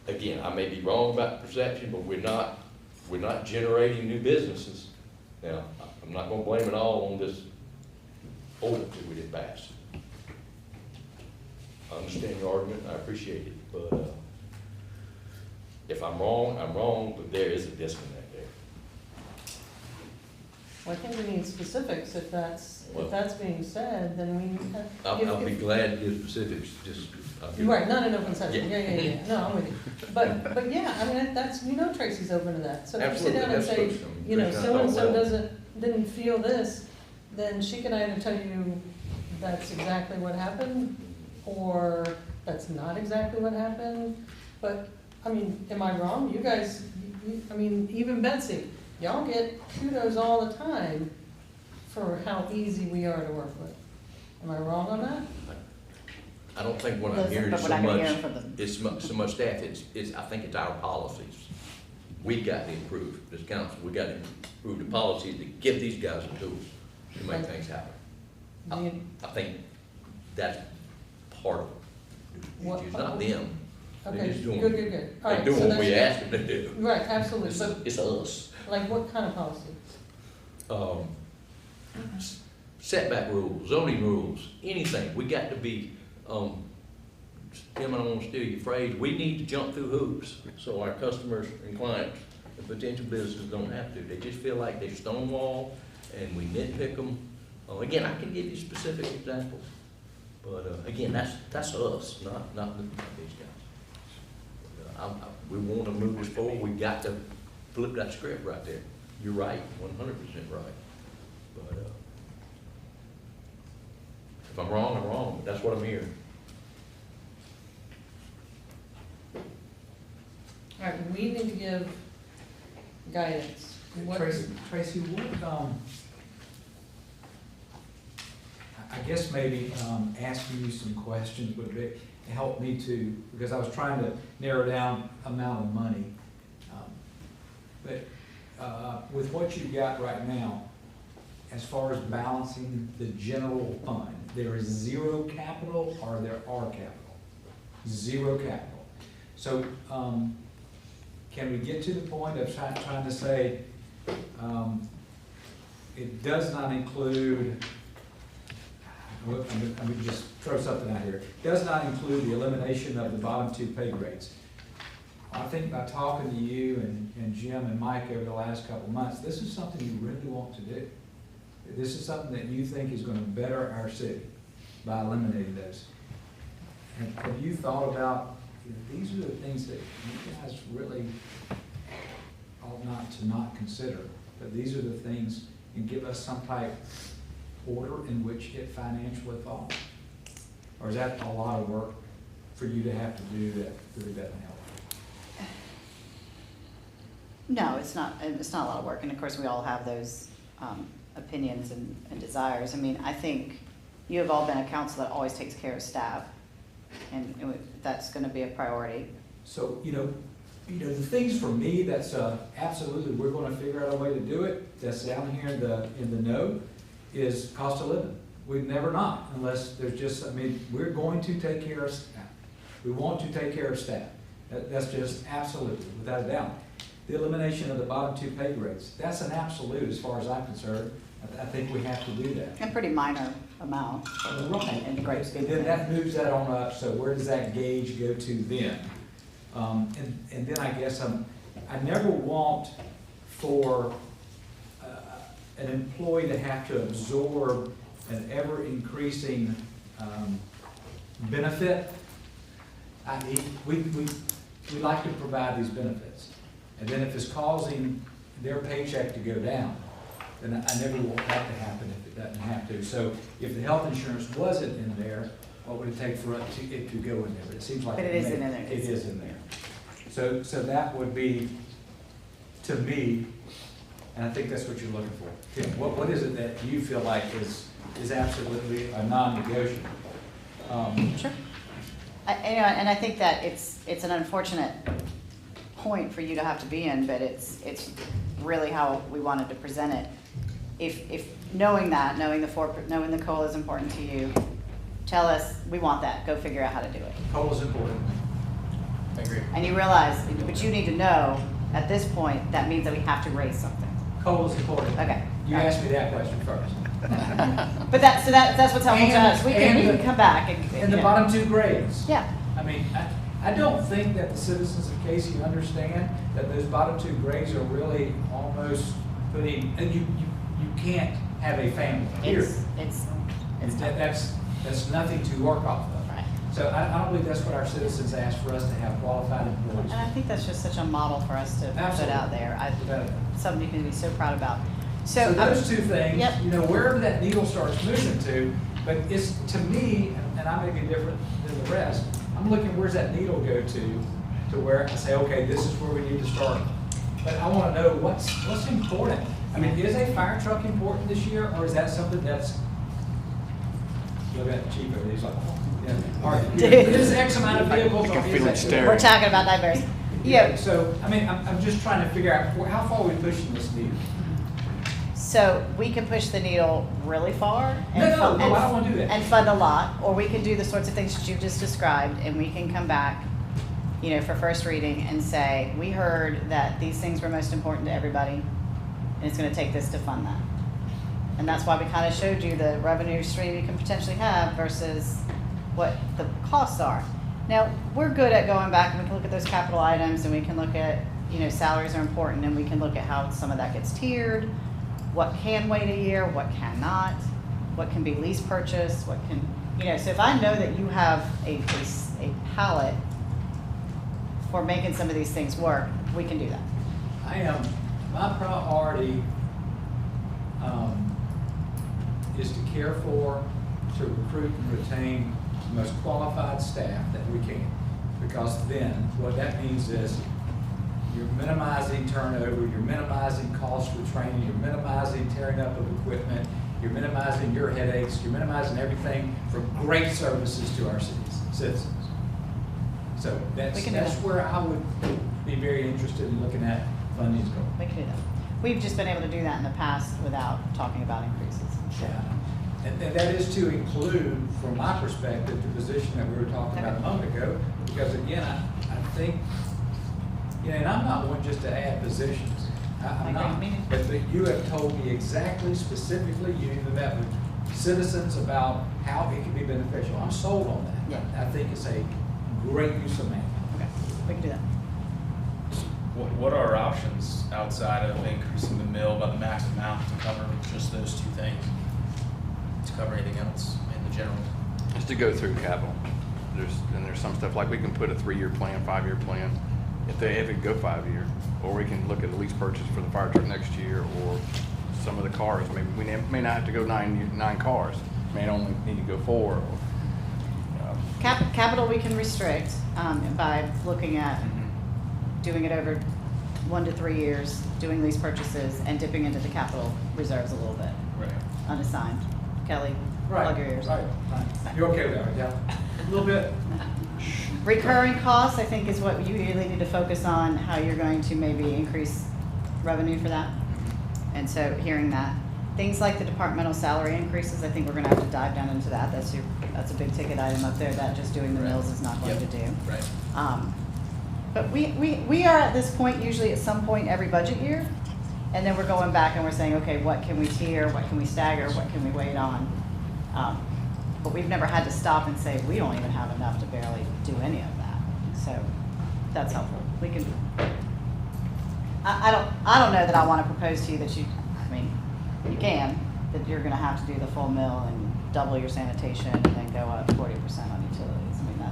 again, I may be wrong about the perception, but we're not generating new businesses. Now, I'm not gonna blame it all on this ordinance that we didn't pass. I understand your argument, I appreciate it, but, if I'm wrong, but there is a disconnect there. Well, I think we need specifics. If that's being said, then we. I'll be glad to give specifics, just. I'll give- Right, not an open session. Yeah. Yeah. No, I'm with you. But yeah, I mean, that's, Tracy's open to that. So if you sit Absolutely, down and say, absolutely. I mean, Tracy, I so-and-so thought, well, didn't feel this, then she can either tell you that's exactly what happened, or that's not exactly what happened. But, I mean, am I wrong? You guys, I mean, even Betsy, y'all get kudos all the time for how easy we are to work with. Am I wrong on that? I don't think what I'm Listen, hearing but is we're so not gonna much, hear from them. so much staff, I think it's our policies. We got to improve, this council, we got to improve the policies to give these guys the tools to make things happen. Do you- I think that's part of it. What- It's not them. They're Okay, just doing- good, good, good. All They're right, doing so what we that's- asked them to do. Right, absolutely, but It's us. like what kind of policy? Setback rules, zoning rules, anything, we got to be, Tim, I don't want to steal your phrase, we need to jump through hoops, so our customers and clients and potential businesses don't have to. They just feel like they stonewall, and we nitpick them. Again, I can give you specific examples, but, again, that's us, not these guys. We want to move this forward, we got to flip that script right there. You're right, 100% right, but, if I'm wrong, I'm wrong, but that's what I'm hearing. All right, we need to give guidance. What- Tracy, what, I guess maybe, asking you some questions would be, help me to, because I was trying to narrow down amount of money. But, with what you've got right now, as far as balancing the general fund, there is zero capital or there are capital? Zero capital. So, can we get to the point of trying to say, it does not include, I'm gonna just throw something out here. It does not include the elimination of the bottom two pay grades. I think by talking to you and Jim and Mike over the last couple of months, this is something you really want to do. This is something that you think is gonna better our city by eliminating those. And have you thought about, these are the things that you guys really ought not to not consider, but these are the things, and give us some type order in which it financially falls? Or is that a lot of work for you to have to do that really doesn't help? No, it's not a lot of work, and of course, we all have those opinions and desires. I mean, I think you have all been a council that always takes care of staff, and that's gonna be a priority. So, the things for me, that's absolutely, we're gonna figure out a way to do it, that's down here in the know, is cost of living. We'd never not, unless there's just, we're going to take care of staff. We want to take care of staff. That's just absolutely, without a doubt. The elimination of the bottom two pay grades, that's an absolute as far as I'm concerned. I think we have to do that. A pretty minor amount. Right. In the great scheme And of then things. that moves that on up, so where does that gauge go to then? And then I guess I never want for an employee to have to absorb an ever-increasing benefit. We like to provide these benefits. And then if it's causing their paycheck to go down, then I never want that to happen if it doesn't have to. So if the health insurance wasn't in there, what would it take for it to go in there? But it seems like. But it isn't in there. It is in there. So that would be, to me, and I think that's what you're looking for. Tim, what is it that you feel like is absolutely a non-negotiable? Sure. And I think that it's an unfortunate point for you to have to be in, but it's really how we wanted to present it. If knowing the COLA is important to you, tell us, we want that, go figure out how to do it. COLA is important. I agree. And you realize, but you need to know, at this point, that means that we have to raise something. COLA is important. Okay. You asked me that question first. But that's what's helpful to us. We can come back and. And the bottom two grades. Yeah. I don't think that the citizens of Cayce understand that those bottom two grades are really almost putting, and you can't have a family here. It's That's nothing to work off of. Right. So I don't believe that's what our citizens ask for us to have qualified employees. And I think that's just such a model for us to put Absolutely. out there. Without a doubt. Something you can be so proud about. So those two things, Yep. Wherever that needle starts moving to, but it's, to me, and I may be different than the rest, I'm looking, where's that needle go to where I say, okay, this is where we need to start But I wanna know what's important. I mean, is a fire truck important this year, or is that something that's, look at the chief, he's like, oh, yeah. Or is X amount of vehicles, I or can is feel that? it staring. We're talking about diverse. Yeah, So, I mean, I'm just trying to figure out, how far are we pushing this needle? so we can push the needle really far. No, and no, fund- no, and- I don't wanna do that. And fund a lot, or we can do the sorts of things that you just described, and we can come back, you know, for first reading and say, we heard that these things were most important to everybody, and it's gonna take this to fund that. And that's why we kind of showed you the revenue stream you can potentially have versus what the costs are. Now, we're good at going back and we can look at those capital items and we can look at, you know, salaries are important and we can look at how some of that gets tiered, what can wait a year, what cannot, what can be lease purchase, what can, you know, so if I know that you have a palette for making some of these things work, we can do that. My priority, is to care for, to recruit and retain the most qualified staff that we can. Because then, what that means is, you're minimizing turnover, you're minimizing costs for training, you're minimizing tearing up of equipment, you're minimizing your headaches, you're minimizing everything for great services to our citizens. So We can do that's that. where I would be very interested in looking at funding's going. We can do that. We've just been able to do that in the past without talking about increases. Yeah. And that is to include, from my perspective, the position that we were talking about a moment ago, because again, I think, you know, and I'm not one just to add positions. I'm not. Me But you have told me exactly, specifically, you even met with citizens about how it can be beneficial. I'm sold on that. Yeah. I think it's a great use of manpower. Okay, we can do that. What are our options outside of increasing the mill by the max amount to cover just those two things? To cover anything else in the general? Just to go through capital. There's some stuff, like we can put a 3-year plan, 5-year plan, if it go 5 year, or we can look at a lease purchase for the fire truck next year, or some of the cars, maybe we may not have to go 9 cars, may only need to go 4. Or, Capital we can restrict by looking at doing it over 1 to 3 years, doing lease purchases, and dipping into the capital reserves a little bit, Right. unassigned. Kelly, Right, plug your ears. right. You're okay with that, yeah? A little bit? Recurring costs, I think, is what you really need to focus on, how you're going to maybe increase revenue for that. And so hearing that. Things like the departmental salary increases, I think we're gonna have to dive down into that. That's a big ticket item up there that just doing the Right. mills is not going to Yep. do. Right. But we are at this point usually at some point every budget year, and then we're going back and we're saying, okay, what can we tier, what can we stagger, what can we wait on? But we've never had to stop and say, we don't even have enough to barely do any of that. So that's helpful. We can, I don't know that I want to propose to you that you can, that you're gonna have to do the full mill and double your sanitation and then go up 40% on utilities. I mean,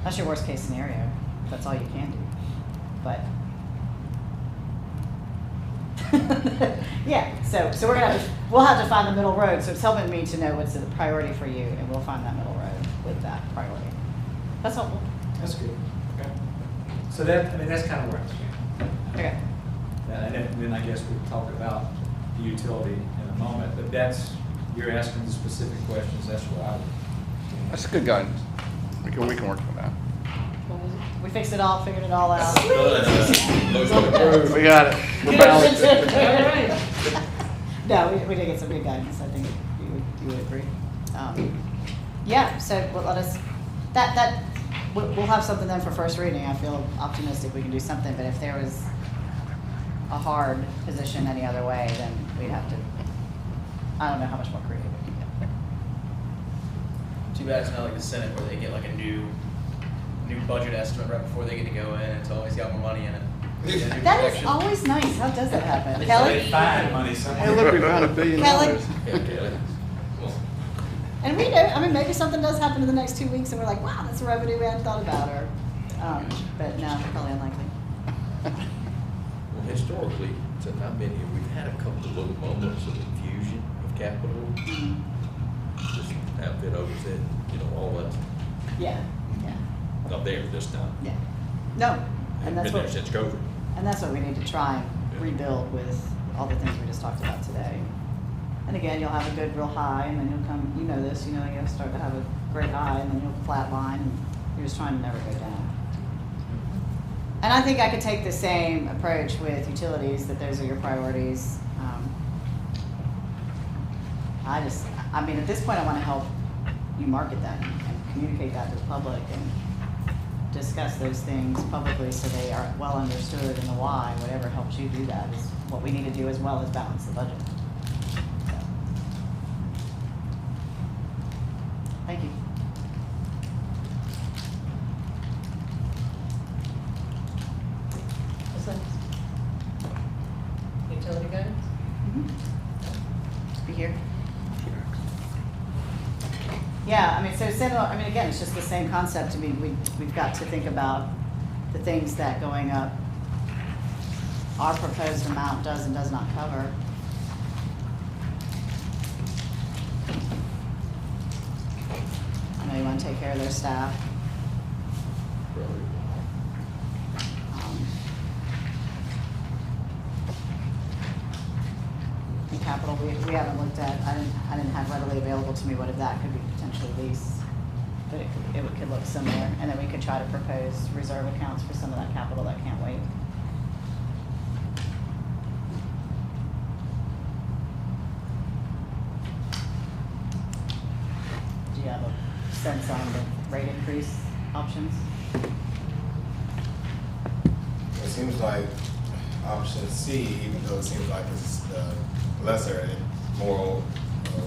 that's your worst case scenario. That's all you can do. But yeah, so we'll have to find the middle road. So it's helping me to know what's the priority for you, and we'll find that middle road with that priority. That's helpful. That's good. Okay. So that's kind of where I stand. Okay. And then I guess we'll talk about the utility in a moment, but you're asking the specific questions, that's what I would. that's good guidance. We can work with that. We fixed it all, figured it all out. Motion approved. We got it. We're balanced. No, we did get some good guidance. I think you would agree. Yeah. So let us. We'll have something then for first reading. I feel optimistic we can do something. But if there was a hard position any other way, then we'd have to. I don't know how much more creative we can get. Too bad it's not like the Senate where they get like a new budget estimate right before they get to go in and it's always got more money in it. Get a new That is projection. always nice. How does that happen, They Kelly? find money somewhere. Hey, look, we found $1 billion. Kelly? Yeah, Kelly. And we know. I mean, maybe something does happen in the next 2 weeks, and we're like, wow, that's a revenue we hadn't thought about, or. But no, probably unlikely. Well, historically, since I've been here, we've had a couple of little moments of infusion of capital. Just outfit oversaid, all that's Yeah. not there this time. Yeah. No, and that's Been there what. since COVID. And that's what we need to try and rebuild with all the things we just talked about today. And again, you'll have a good real high, and then you'll come, you know this, you'll start to have a great high, and then you'll flat line, and you're just trying to never go down. And I think I could take the same approach with utilities, that those are your priorities. I mean, at this point, I want to help you market that and communicate that to the public and discuss those things publicly so they are well understood, and the why, whatever helps you do that is what we need to do, as well as balance the budget. So. Thank you. What's next? Utility guidance? Be here. Yeah, I mean, so similar, I mean, again, it's just the same concept. I mean, we've got to think about the things that going up, our proposed amount does and does not cover. I know you want to take care of their staff. In capital, we haven't looked at, I didn't have readily available to me what if that could be potentially leased, but it could look similar, and then we could try to propose reserve accounts for some of that capital that can't wait. Do you have a sense on the rate increase options? It seems like option C, even though it seems like it's lesser and more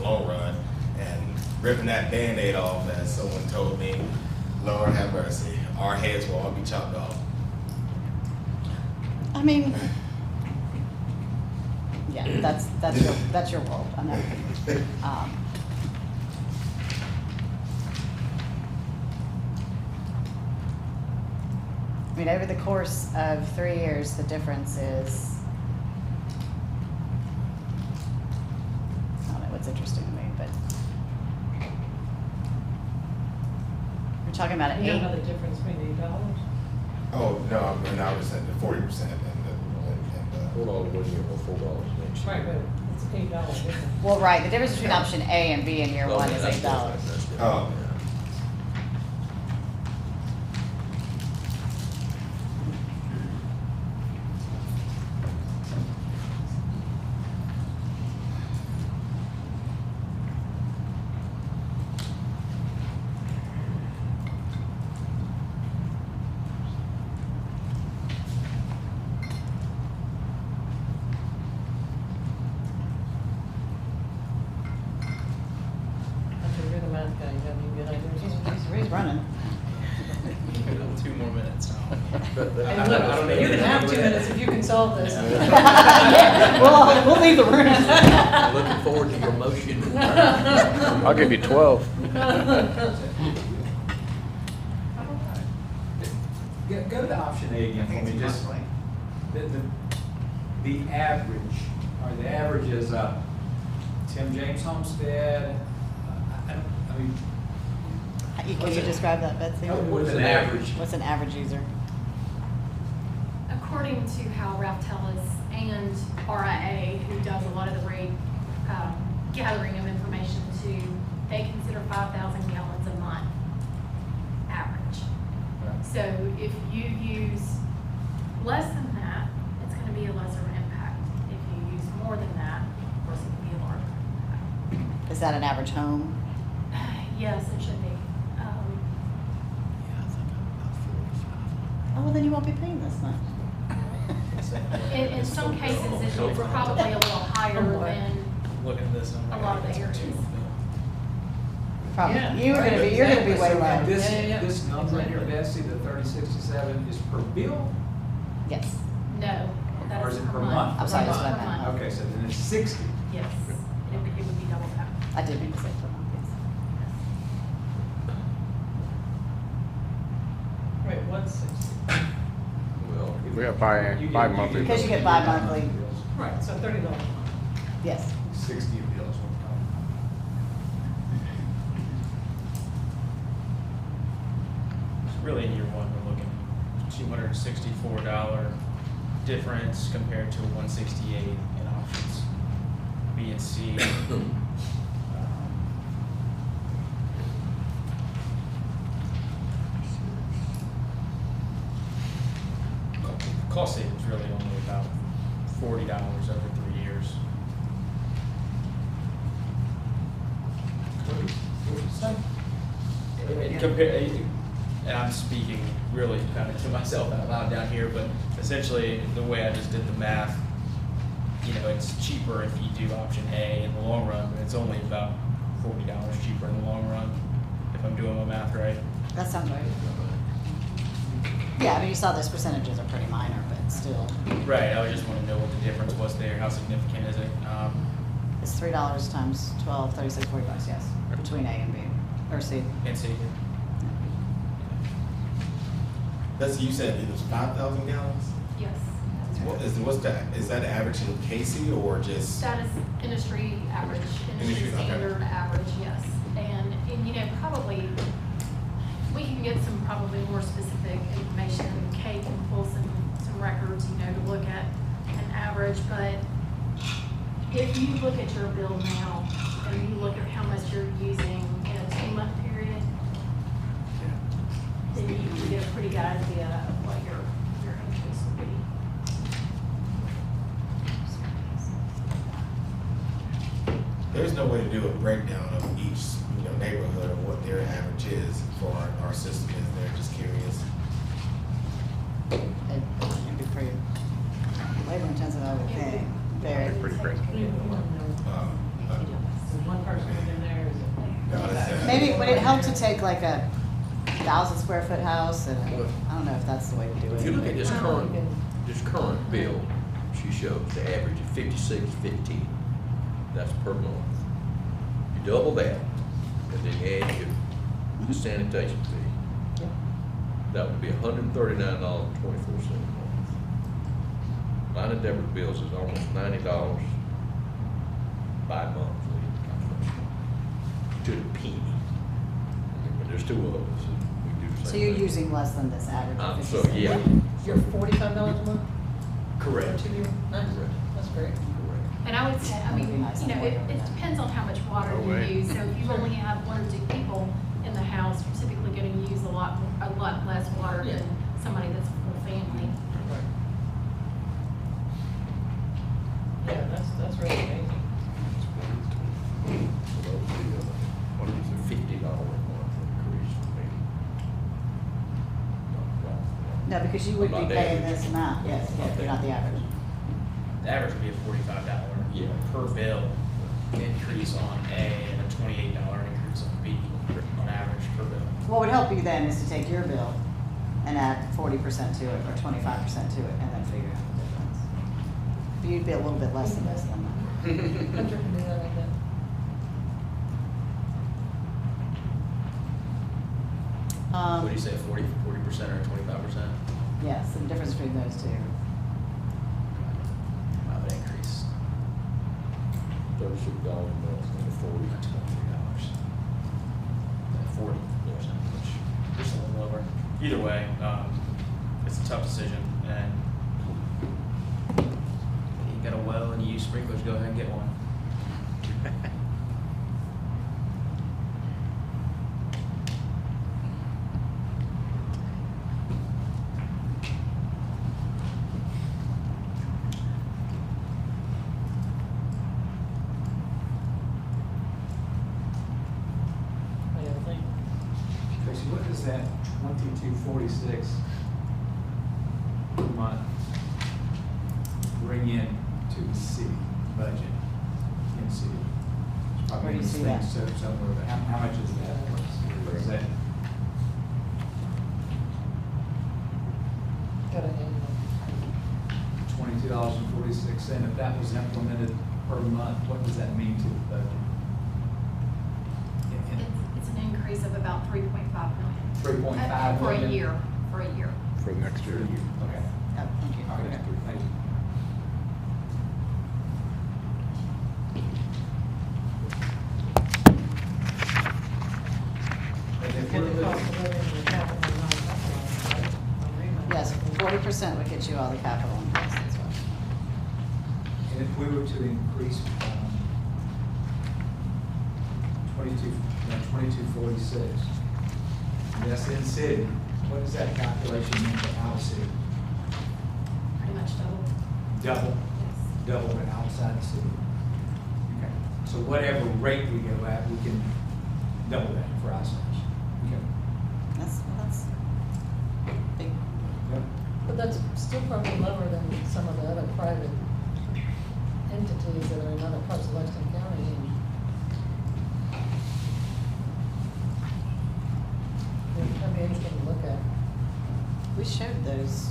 long run, and ripping that Band-Aid off, as someone told me, Lord have mercy, our heads will all be chopped off. I mean, yeah, that's your world. I'm not. I mean, over the course of 3 years, the difference is, I don't know what's interesting to me, but we're talking about an You don't know eight. the difference between $8? Oh, no, I mean, I was at the 40% and $4 one year or $4 next year. Right, but it's $8 difference. Well, right, the difference between option A and B in year Oh, one is that's $8. different, that's different. Oh. After you're the math guy, you have any good ideas? He's running. Two more minutes. But the- Hey, I don't look, need you can to- have 2 minutes if you can solve this. We'll leave the room. Looking forward to your motion. I'll give you 12. Go to option A again for me, just, the average, or the average is, Tim James Homestead, I mean, Can you describe that, Betsy? what's an average? What's an average user? According to how Ralph Tellis and RIA, who does a lot of the rate gathering of information too, they consider 5,000 gallons a month average. So if you use less than that, it's going to be a lesser impact. If you use more than that, of course, it can be a larger impact. Is that an average home? Yes, it should be. Oh, well, then you won't be paying this much. In some cases, it's probably a little higher than Looking at this, I'm a lot of the like, areas. Probably. Yeah. You're gonna be way So, low. and This, Yeah, yeah, yeah. this number here, Betsy, the 3067 is per bill? Yes. No, that Or is is it per per month. month? I'm sorry, that's Per what I meant. month. Okay, so then it's 60. Yes, it would be double that. I did mean to say per month, yes. Wait, what's 60? Well, We have You get- bi-monthly. Because you get bi-monthly. Right, so $30 a month. Yes. 60 a bill is what I'm talking Really, in year one, we're looking at $264 difference compared to 168 in options B and C. Cost savings really only about $40 over 3 years. And I'm speaking really kind of to myself out loud down here, but essentially the way I just did the math, you know, it's cheaper if you do option A in the long run, but it's only about $40 cheaper in the long run, if I'm doing my math right. That sounds right. Yeah, I mean, you saw those percentages are pretty minor, but still. Right, I just want to know what the difference was there, how significant is it? It's $3 times 12, 36, $40, yes, between A and B, or C. And C. That's, you said it was 5,000 gallons? Yes, that's right. What's that, is that average in Cayce or just? That is industry average, industry Industry, okay. standard average, yes. And, you know, probably, we can get some probably more specific information. Kay can pull some records, you know, to look at an average, but if you look at your bill now, and you look at how much you're using in a 2-month period, then you can get a pretty good idea of what your increase will be. There's no way to do a breakdown of each, you know, neighborhood of what their average is for our system is there, just curious. It'd be pretty labor intensive, I would think. Very. Pretty crazy. One person within there is. No, that's- Maybe, would it help to take like a 1,000 square foot house and, I don't know if that's the way to do it. If you look at this current bill, she shows the average of 56.15. That's per month. You double that, and then you add your sanitation fee. That would be $139.24 a month. Mine and Deborah's bills is almost $90 bi-monthly, to the penny. But there's two of us, and we do the same So you're thing. using less than this average of So, 56? yeah. You're $45 a month? Correct. For 2 years? Nice, Correct. that's great. Correct. And I would say, I mean, That'd be nice you know, and it affordable. depends on how much water No you way. use. So if you only have 1 or 2 people in the house, you're typically gonna use a lot less water Yeah. than somebody that's a full family. Yeah, that's really amazing. So that would be a $50 a month increase for me. No, because you would Not be the paying average. this amount, yes, yeah, you're not the average. The average would be a $45 Yeah. per bill increase on A and a $28 increase on B on average per bill. What would help you then is to take your bill and add 40% to it or 25% to it and then figure out the difference. But you'd be a little bit less than this than that. Hunter can do that like that. What do you say, 40% or 25%? Yes, the difference between those two. I would increase $36 a month, and $23. 40%, which is a little lower. Either way, it's a tough decision, and you got a well and you use sprinklers, go ahead and get one. I don't think. Tracy, what does that 2246 per month bring in to the city budget in city? Where do you see that? Somewhere, but how much is that? Is that Got a hand $22.46? If that was implemented per month, what does that mean to the budget? It's an increase of about 3.5 million. 3.5 For a million? year, for a year. For the next year. Okay. Oh, thank you. All right, thank you. And if Get we're the cost looking- of living and the capital and all that, right? On remount. Yes, 40% would get you all the capital in place. if we were to increase, 2246, that's in city, what does that calculation mean for out of city? Pretty much double. Double, Yes. double it outside the city. Okay, so whatever rate we go at, we can double that for ourselves. Okay. That's big. Yep. But that's still probably lower than some of the other private entities that are in other parts of Lexington County. That'd be interesting to look at. We showed those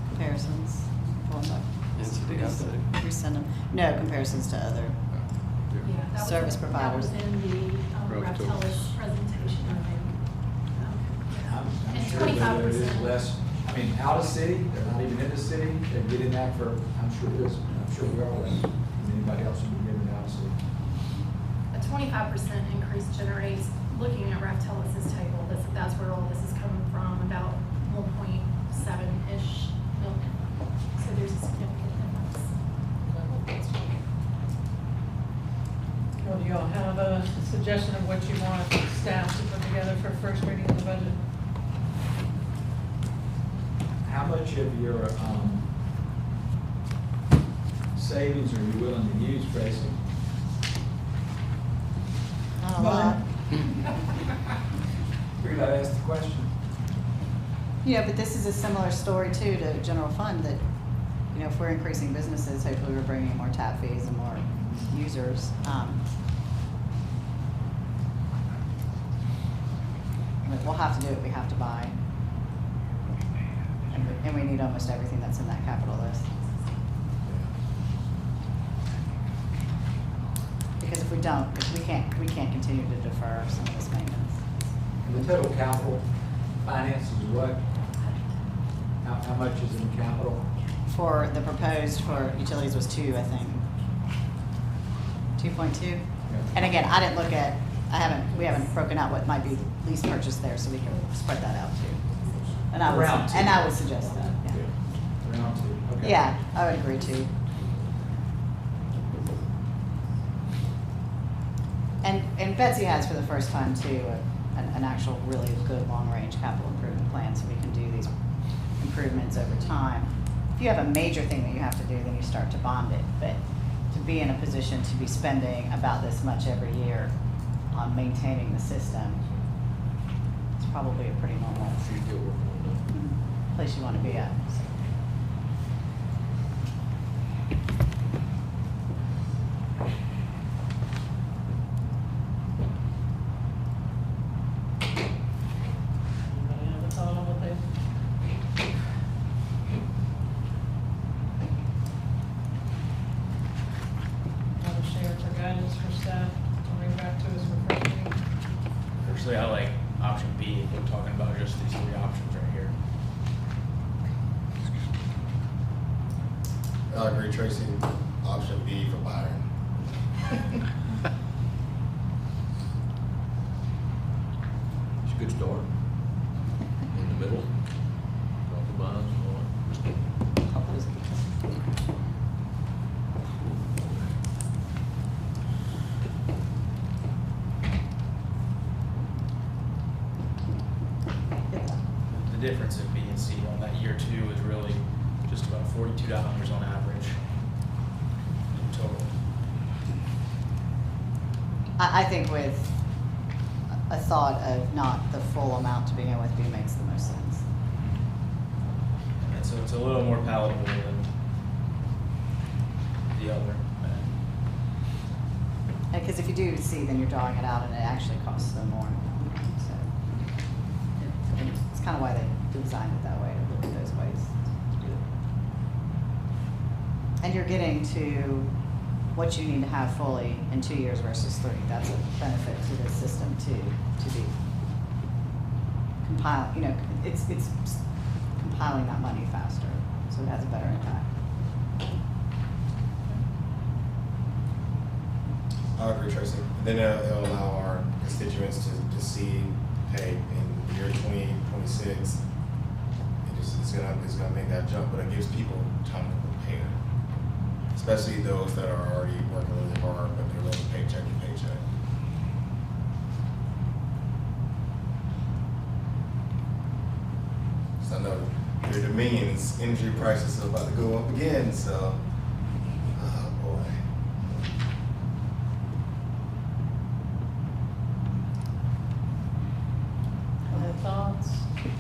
comparisons. Well, no. Resend them. No, comparisons to other. Yeah, that was- Service providers. That was in the Raftellus presentation, I think. I'm And sure that it is 25%. less, I mean, out of city, they're not even in the city, they're getting that for, I'm sure this, I'm sure we are less than anybody else would be getting out of city. A 25% increase generates, looking at Raftellis's table, that's where all this is coming from, about 1.7-ish million. So there's a significant difference. Well, do y'all have a suggestion of what you want staff to put together for first reading of the budget? How much of your, savings are you willing to use, Tracy? Not a lot. Figured I'd ask the question. Yeah, but this is a similar story too to general fund that, you know, if we're increasing businesses, hopefully we're bringing in more tap fees and more users. But we'll have to do what we have to buy. And we need almost everything that's in that capital list. Because if we don't, we can't continue to defer some of this maintenance. And the total capital finance is what? How much is in capital? For the proposed for utilities was 2, I think. 2.2. And again, I didn't look at, we haven't broken out what might be lease purchase there, so we can spread that out too. And I Around 2. would suggest that, yeah. Around 2, okay. Yeah, I would agree too. And Betsy has for the first time too, an actual really good long-range capital improvement plan, so we can do these improvements over time. If you have a major thing that you have to do, then you start to bond it, but to be in a position to be spending about this much every year on maintaining the system, it's probably a pretty normal place you want to be at. So. Anybody have a thought on what they? Want to share for guidance for staff to bring back to us for first reading? Personally, I like option B, if we're talking about just these 3 options right here. I agree, Tracy. Option B for Byron. It's a good start. In the middle, drop the bonds, The difference in B and C on that year 2 is really just about $42 on average in total. I think with a thought of not the full amount to begin with, B makes the most sense. And so it's a little more palatable than the other. Because if you do C, then you're drawing it out and it actually costs them more. So it's kind of why they designed it that way, to look at those ways. And you're getting to what you need to have fully in 2 years versus 3. That's a benefit to the system too, to be compile, you know, it's compiling that money faster, so it has a better impact. I agree, Tracy. And then it'll allow our constituents to see, hey, in the year 2026, it's gonna make that jump, but it gives people time to prepare. especially those that are already working really hard, but they're living paycheck to paycheck. So I know your Dominion's energy prices are about to go up again, so, oh boy. Other thoughts? Any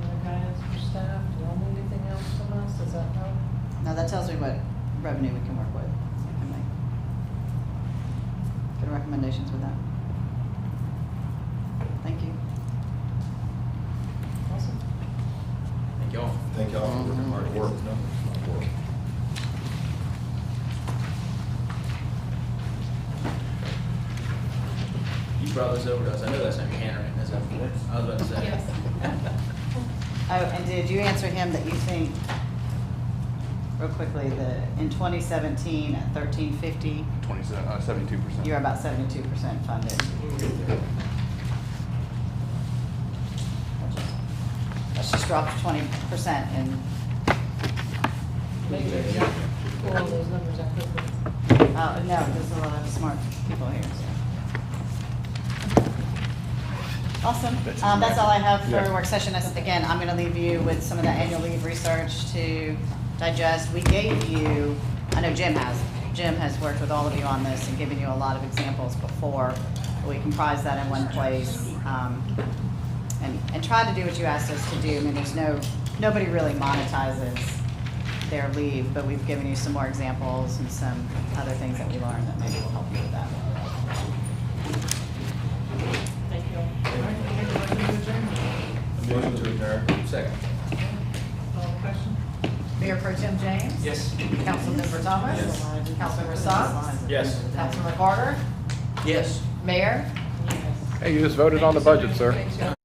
other guidance for staff? Do y'all need anything else from us? Does that help? Now, that tells me what revenue we can work with. So I can make good recommendations with that. Thank you. Awesome. Thank y'all. Thank y'all for working hard. Work, no, it's not work. You brought this over to us. I know that's not your handwriting, is it? I was about to say. Yes. Oh, and did you answer him that you think, real quickly, in 2017 at 1350, 72%. you're about 72% funded? Let's just drop 20% and, Maybe they can pull all those numbers out quickly. no, there's a lot of smart people here, so. Awesome. That's all I have for Yeah. work session. Again, I'm gonna leave you with some of the annual leave research to digest. We gave you, I know Jim has worked with all of you on this and given you a lot of examples before. We comprised that in one place, and try to do what you asked us to do. I mean, nobody really monetizes their leave, but we've given you some more examples and some other things that we learned that maybe will help you with that. Thank you all. All right, I think we're ready to adjourn. Motion to adjourn. Second. Call the question? Mayor Pro Tem James? Yes. Councilmember Thomas? Yes. Councilmember Socks? Yes. Councilmember Carter? Yes. Mayor? Yes. Hey, you just voted on the budget, sir. Thanks, y'all.